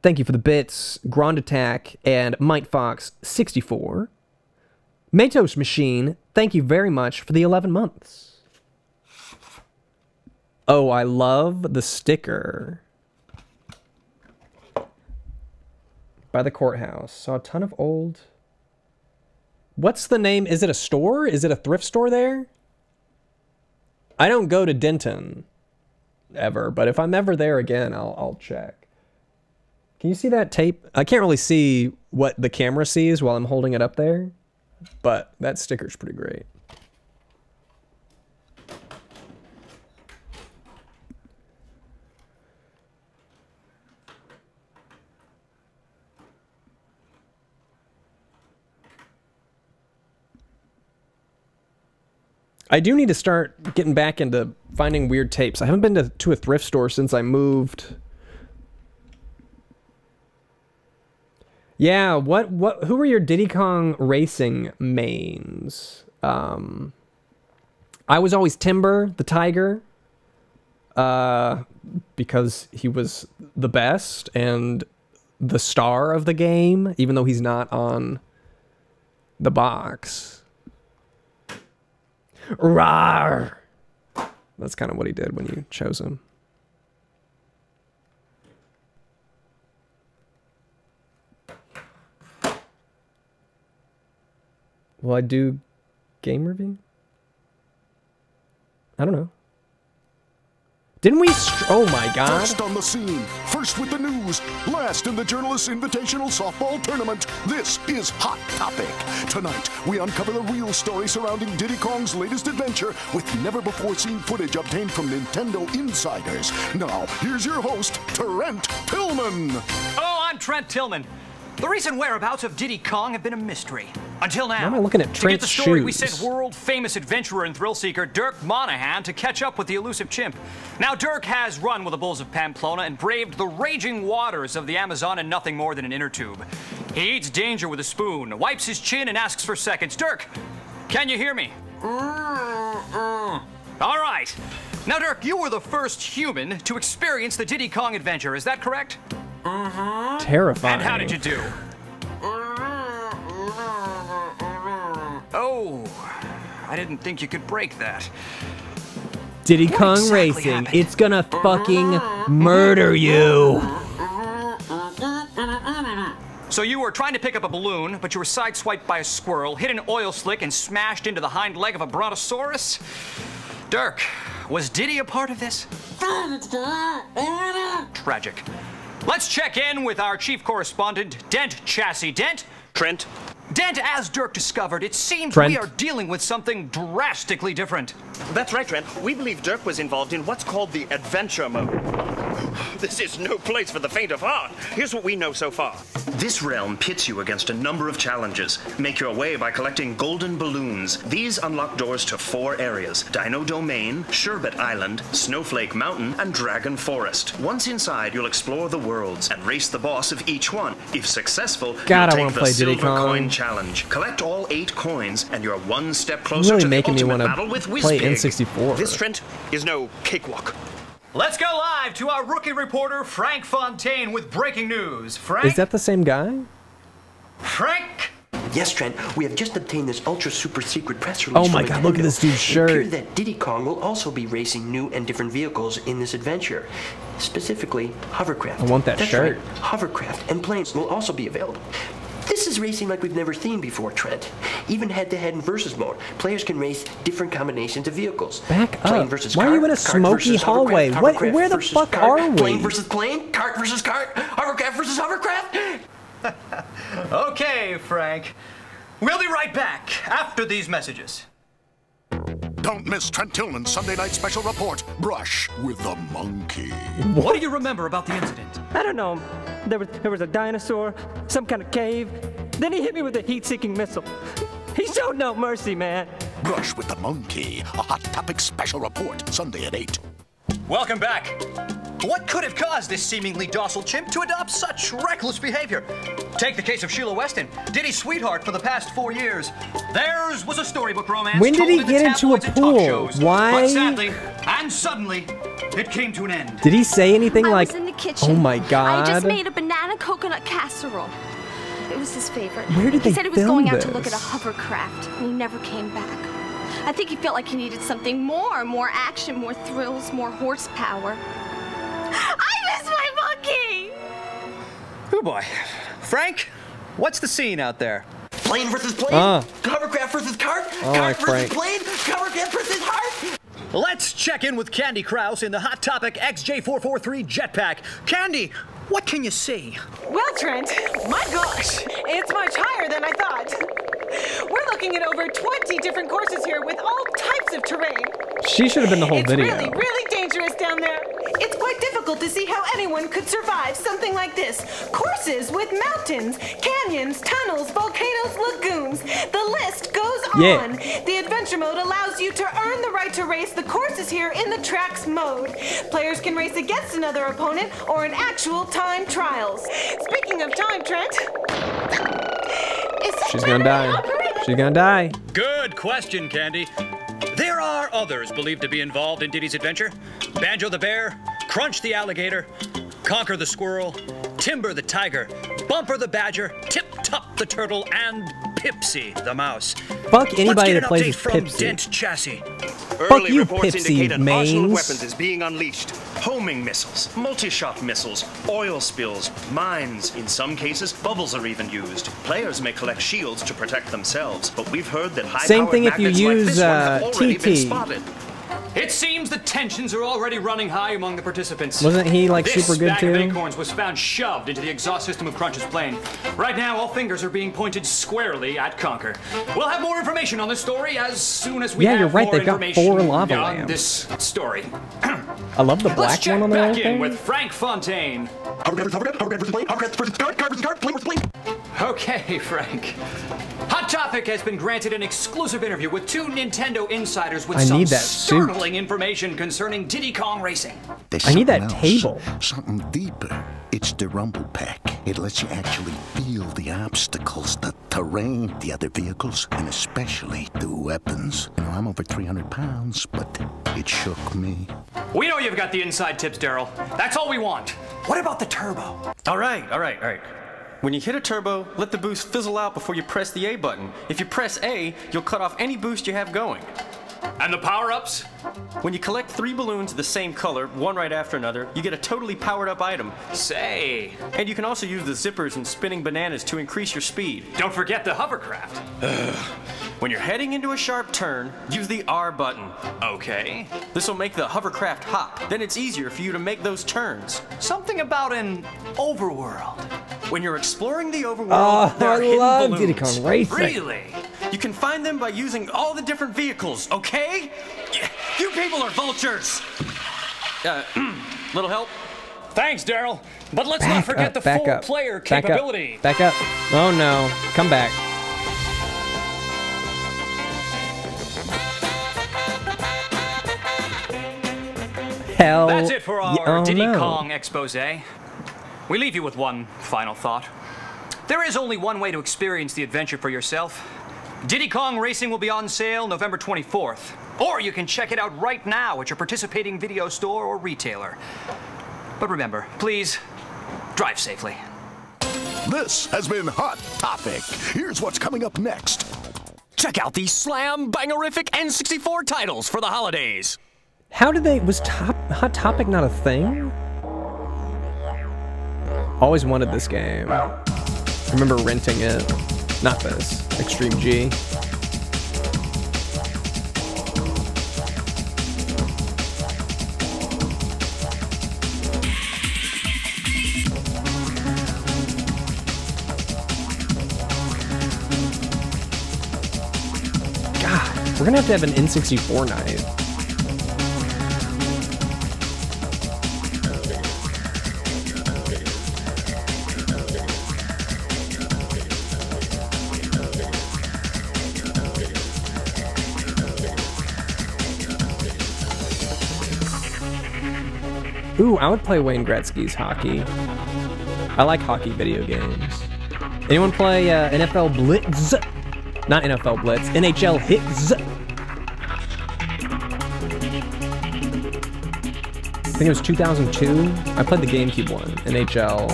Thank you for the bits, Grand Attack, and Might Fox 64. Matos Machine, thank you very much for the 11 months. Oh, I love the sticker. By the courthouse. Saw a ton of old... What's the name? Is it a store? Is it a thrift store there? I don't go to Denton ever, but if I'm ever there again, I'll check. Can you see that tape? I can't really see what the camera sees while I'm holding it up there, but that sticker's pretty great. I do need to start getting back into finding weird tapes. I haven't been to a thrift store since I moved. Yeah, who were your Diddy Kong Racing mains? I was always Timber, the tiger, because he was the best and the star of the game, even though he's not on the box. Rawr! That's kind of what he did when you chose him. Will I do game review? I don't know. Didn't we? Oh my God! First on the scene, first with the news, last in the Journalists Invitational Softball Tournament. This is Hot Topic. Tonight, we uncover the real story surrounding Diddy Kong's latest adventure with never-before-seen footage obtained from Nintendo insiders. Now, here's your host, Trent Tillman. Hello, I'm Trent Tillman. The recent whereabouts of Diddy Kong have been a mystery. Until now. Why am I looking at to Trent's get the story, shoes? we sent world-famous adventurer and thrill-seeker Dirk Monahan to catch up with the elusive chimp. Now, Dirk has run with the bulls of Pamplona and braved the raging waters of the Amazon in nothing more than an inner tube. He eats danger with a spoon, wipes his chin, and asks for seconds. Dirk, can you hear me? All right. Now, Dirk, you were the first human to experience the Diddy Kong adventure. Is that correct? Terrifying. And how did you do? Oh, I didn't think you could break that. Diddy Kong Racing. It's gonna fucking murder you. So you were trying to pick up a balloon, but you were sideswiped by a squirrel, hit an oil slick, and smashed into the hind leg of a brontosaurus? Dirk, was Diddy a part of this? Tragic. Let's check in with our chief correspondent, Dent Chassis. Dent? Trent? Dent, as Dirk discovered, it seems Trent. we are dealing with something drastically different. That's right, Trent. We believe Dirk was involved in what's called the adventure mode. This is no place for the faint of heart. Here's what we know so far. This realm pits you against a number of challenges. Make your way by collecting golden balloons. These unlock doors to 4 areas: Dino Domain, Sherbet Island, Snowflake Mountain, and Dragon Forest. Once inside, you'll explore the worlds and race the boss of each one. If successful, God, I you'll wanna take the play Diddy Silver Kong. Coin Challenge. Collect all 8 coins, and you're one step closer Really to the making me ultimate wanna battle with play Whizpig. N64. This, Trent, is no cakewalk. Let's go live to our rookie reporter, Frank Fontaine, with breaking news. Frank? Is that the same guy? Frank? Yes, Trent, we have just obtained this ultra super secret press release. Oh my from God, look at Nintendo. this dude's shirt. It appears that Diddy Kong will also be racing new and different vehicles in this adventure. Specifically, hovercraft. I want that That's shirt. Right. Hovercraft and planes will also be available. This is racing like we've never seen before, Trent. Even head-to-head and versus mode. Players can race different combinations of vehicles. Back Plane up. versus Why cart, are you in a cart smoky versus hallway? hovercraft, What? Where the versus fuck cart, are we? Plane versus plane, cart versus cart, hovercraft versus hovercraft. Okay, Frank. We'll be right back after these messages. Don't miss Trent Tillman's Sunday night special report, Brush with the Monkey. What do you remember about the incident? I don't know. There was a dinosaur, some kind of cave. Then he hit me with a heat-seeking missile. He showed no mercy, man. Brush with the Monkey, a Hot Topic special report, Sunday at 8. Welcome back. What could have caused this seemingly docile chimp to adopt such reckless behavior? Take the case of Sheila Weston, Diddy's sweetheart for the past 4 years. Theirs was a storybook romance. When did told he in the get into a tabloids and talk pool? shows. Why? But sadly, and suddenly, it came to an end. Did he say anything I like, was in the kitchen. oh my God? I just made a banana coconut casserole. It was his favorite. Where did he they said he was film going out to look at a this? hovercraft, and he never came back. I think he felt like he needed something more action, more thrills, more horsepower. I miss my monkey! Oh boy. Frank, what's the scene out there? Plane versus plane, hovercraft versus cart, cart versus Frank. plane, hovercraft versus heart. Let's check in with Candy Krause in the Hot Topic XJ443 Jetpack. Candy, what can you see? Well, Trent, my gosh, it's much higher than I thought. We're looking at over 20 different courses here with all types of terrain. She should have been the whole It's video. really dangerous down there. It's quite difficult to see how anyone could survive something like this. Courses with mountains, canyons, tunnels, volcanoes, lagoons. The list goes Yeah. on. The adventure mode allows you to earn the right to race the courses here in the tracks mode. Players can race against another opponent or in actual time trials. Speaking of time, Trent, She's gonna die. She's gonna die. Good question, Candy. There are others believed to be involved in Diddy's adventure. Banjo the bear, Crunch the alligator, Conquer the squirrel, Timber the tiger, Bumper the badger, Tip Top the turtle, and Pipsy the mouse. Fuck anybody Let's get that an plays update as from Pipsy. Dent Chassis. Early you, reports indicate an arsenal of Mains. weapons is being unleashed. Homing missiles, multi-shot missiles, oil spills, mines. In some cases, bubbles are even used. Players may collect shields to protect themselves, but we've heard that high-powered Same thing if you magnets like use this one have already been TT. spotted. It seems the tensions are already running high among the participants. Wasn't he, like, This super good, bag of too? acorns was found shoved into the exhaust system of Crunch's plane. Right now, all fingers are being pointed squarely at Conker. We'll have more information on this story as soon as we Yeah, have you're right, more they've got information 4 lava on lamps. this story. I love the Let's black check one on the back other in thing. with Frank Fontaine. Okay, Frank. Hot Topic has been granted an exclusive interview with 2 Nintendo insiders with I some need that suit. startling information concerning Diddy Kong Racing. There's I need that something else, table. Something deeper. It's the Rumble Pack. It lets you actually feel the obstacles, the terrain, the other vehicles, and especially the weapons. You know, I'm over 300 pounds, but it shook me. We know you've got the inside tips, Daryl. That's all we want. What about the turbo? All right. When you hit a turbo, let the boost fizzle out before you press the A button. If you press A, you'll cut off any boost you have going. And the power-ups? When you collect 3 balloons of the same color, one right after another, you get a totally powered-up item. Say. And you can also use the zippers and spinning bananas to increase your speed. Don't forget the hovercraft. When you're heading into a sharp turn, use the R button. Okay. This will make the hovercraft hop. Then it's easier for you to make those turns. Something about an overworld. When you're exploring the overworld, there are I hidden love balloons. Diddy Kong Racing. Really? You can find them by using all the different vehicles, okay? You people are vultures! Little help? Thanks, Daryl. But let's not forget the full player capability. Back up. Oh no. Come back. Hell. That's it for our oh, Diddy no. Kong expose. We leave you with one final thought. There is only one way to experience the adventure for yourself. Diddy Kong Racing will be on sale November 24th. Or you can check it out right now at your participating video store or retailer. But remember, please, drive safely. This has been Hot Topic. Here's what's coming up next. Check out these slam-bangerific N64 titles for the holidays. How did they... Was Hot Topic not a thing? Always wanted this game. I remember renting it. Not this. Extreme G. God, we're gonna have to have an N64 night. Ooh, I would play Wayne Gretzky's hockey. I like hockey video games. Anyone play NFL Blitz? Not NFL Blitz, NHL Hits. I think it was 2002. I played the GameCube one, NHL.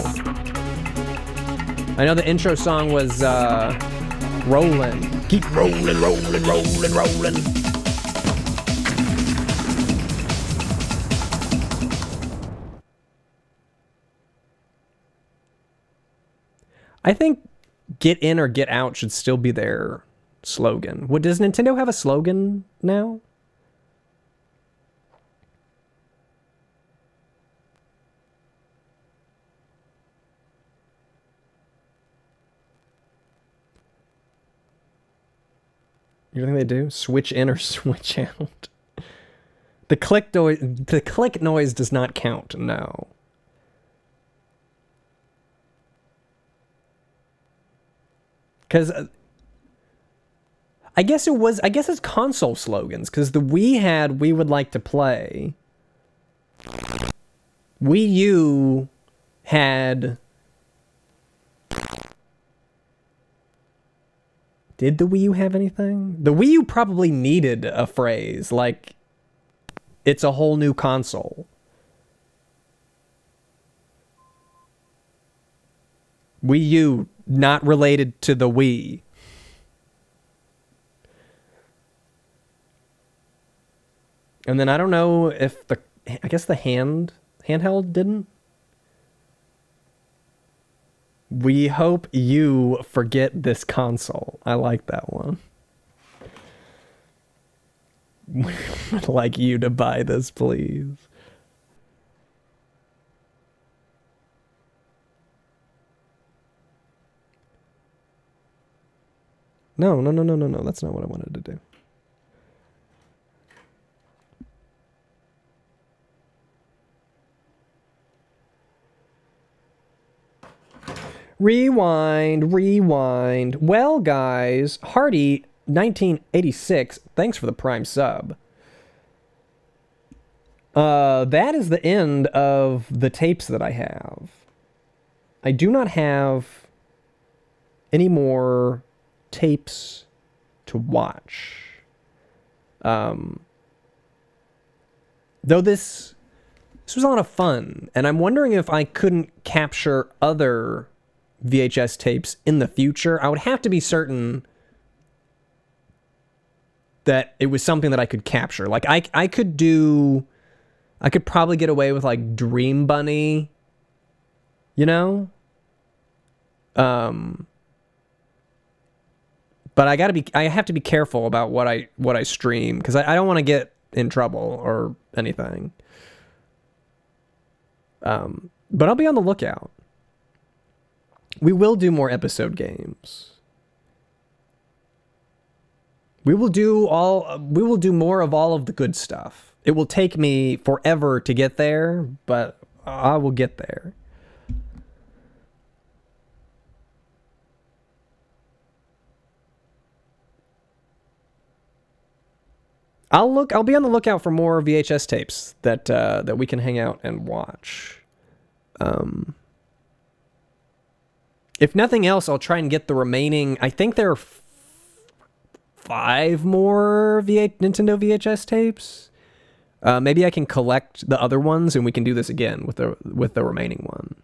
I know the intro song was Rollin'. Keep rollin', rollin', rollin', rollin'. I think get in or get out should still be their slogan. What, does Nintendo have a slogan now? You think they do? Switch in or switch out? The click noise does not count, no. Because I guess it's console slogans, because the Wii had "We would like to play." Wii U had... Did the Wii U have anything? The Wii U probably needed a phrase, like, it's a whole new console. Wii U, not related to the Wii. And then I don't know if I guess the handheld didn't. We hope you forget this console. I like that one. I'd like you to buy this, please. No. That's not what I wanted to do. Rewind. Well, guys, Hardy 1986, thanks for the Prime sub. That is the end of the tapes that I have. I do not have any more tapes to watch. Though this was a lot of fun, and I'm wondering if I couldn't capture other VHS tapes in the future. I would have to be certain that it was something that I could capture. Like I could probably get away with like Dream Bunny, you know? But I have to be careful about what I stream, because I don't want to get in trouble or anything. But I'll be on the lookout. We will do more episode games. We will do more of all of the good stuff. It will take me forever to get there, but I will get there. I'll be on the lookout for more VHS tapes that we can hang out and watch. If nothing else, I'll try and get the remaining. I think there are 5 more Nintendo VHS tapes. Maybe I can collect the other ones, and we can do this again with the remaining one.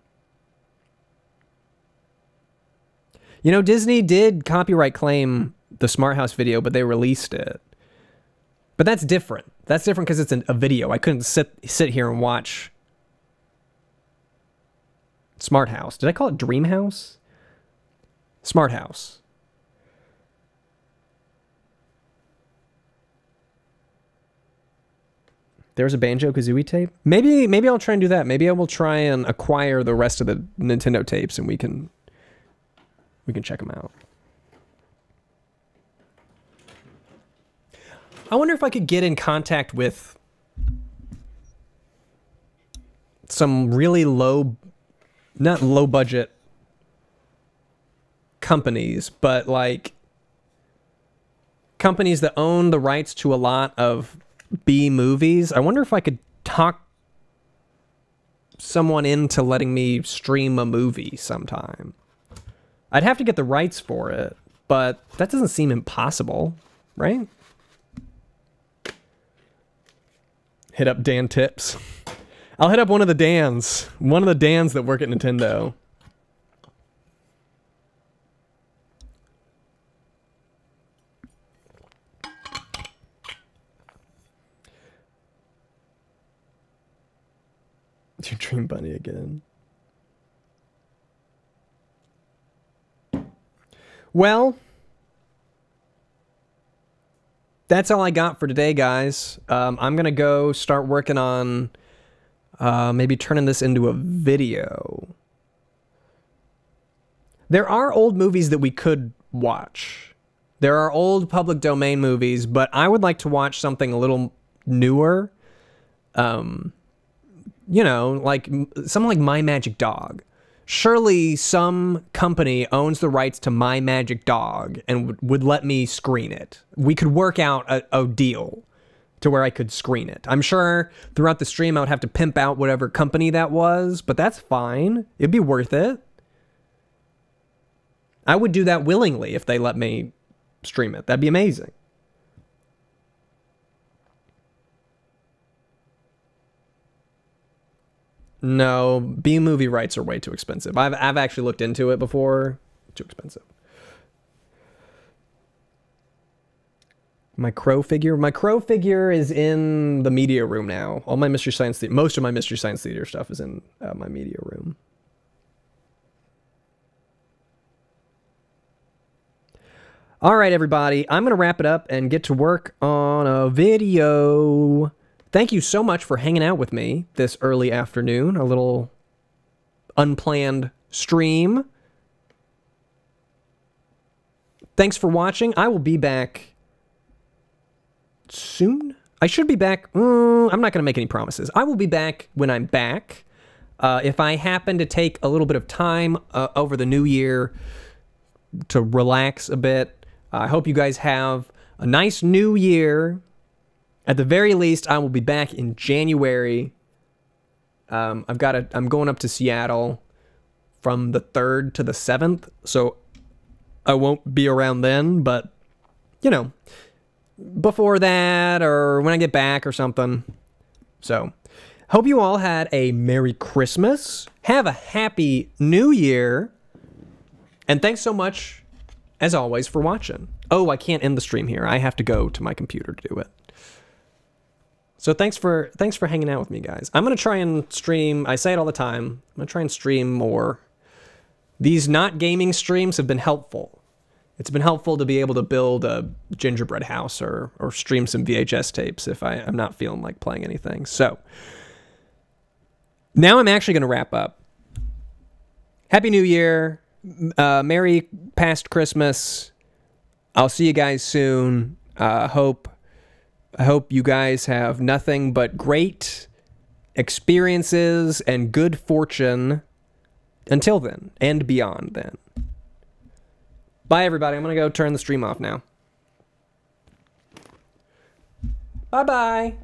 You know, Disney did copyright claim the Smart House video, but they released it. But that's different. That's different because it's a video. I couldn't sit here and watch Smart House. Did I call it Dream House? Smart House. There's a Banjo-Kazooie tape. Maybe I'll try and do that. Maybe I will try and acquire the rest of the Nintendo tapes, and we can check them out. I wonder if I could get in contact with some really not low budget companies, but like companies that own the rights to a lot of B movies. I wonder if I could talk someone into letting me stream a movie sometime. I'd have to get the rights for it, but that doesn't seem impossible, right? Hit up Dan Tips. I'll hit up one of the Dans that work at Nintendo. Your Dream Bunny again. Well, that's all I got for today, guys. I'm going to go start working on maybe turning this into a video. There are old movies that we could watch. There are old public domain movies, but I would like to watch something a little newer. You know, like something like My Magic Dog. Surely some company owns the rights to My Magic Dog and would let me screen it. We could work out a deal to where I could screen it. I'm sure throughout the stream I would have to pimp out whatever company that was, but that's fine. It'd be worth it. I would do that willingly if they let me stream it. That'd be amazing. No, B-movie rights are way too expensive. I've actually looked into it before. Too expensive. My crow figure? My crow figure is in the media room now. All my Mystery Science Theater, most of my Mystery Science Theater stuff is in my media room. All right, everybody. I'm going to wrap it up and get to work on a video. Thank you so much for hanging out with me this early afternoon. A little unplanned stream. Thanks for watching. I will be back soon. I should be back. I'm not going to make any promises. I will be back when I'm back. If I happen to take a little bit of time over the new year to relax a bit, I hope you guys have a nice new year. At the very least, I will be back in January. I'm going up to Seattle from the 3rd to the 7th, so I won't be around then, but, you know, before that or when I get back or something. So, hope you all had a Merry Christmas. Have a Happy New Year. And thanks so much, as always, for watching. Oh, I can't end the stream here. I have to go to my computer to do it. So thanks for hanging out with me, guys. I'm going to try and stream. I say it all the time. I'm going to try and stream more. These not gaming streams have been helpful. It's been helpful to be able to build a gingerbread house or stream some VHS tapes if I'm not feeling like playing anything. So now I'm actually going to wrap up. Happy New Year. Merry past Christmas. I'll see you guys soon. I hope you guys have nothing but great experiences and good fortune until then and beyond then. Bye, everybody. I'm going to go turn the stream off now. Bye-bye.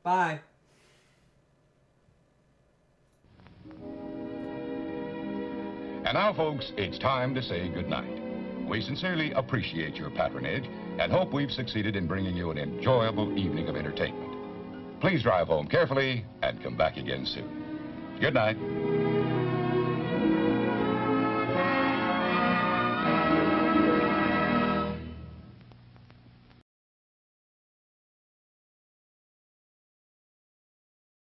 Bye. And now, folks, it's time to say goodnight. We sincerely appreciate your patronage and hope we've succeeded in bringing you an enjoyable evening of entertainment. Please drive home carefully and come back again soon. Good night.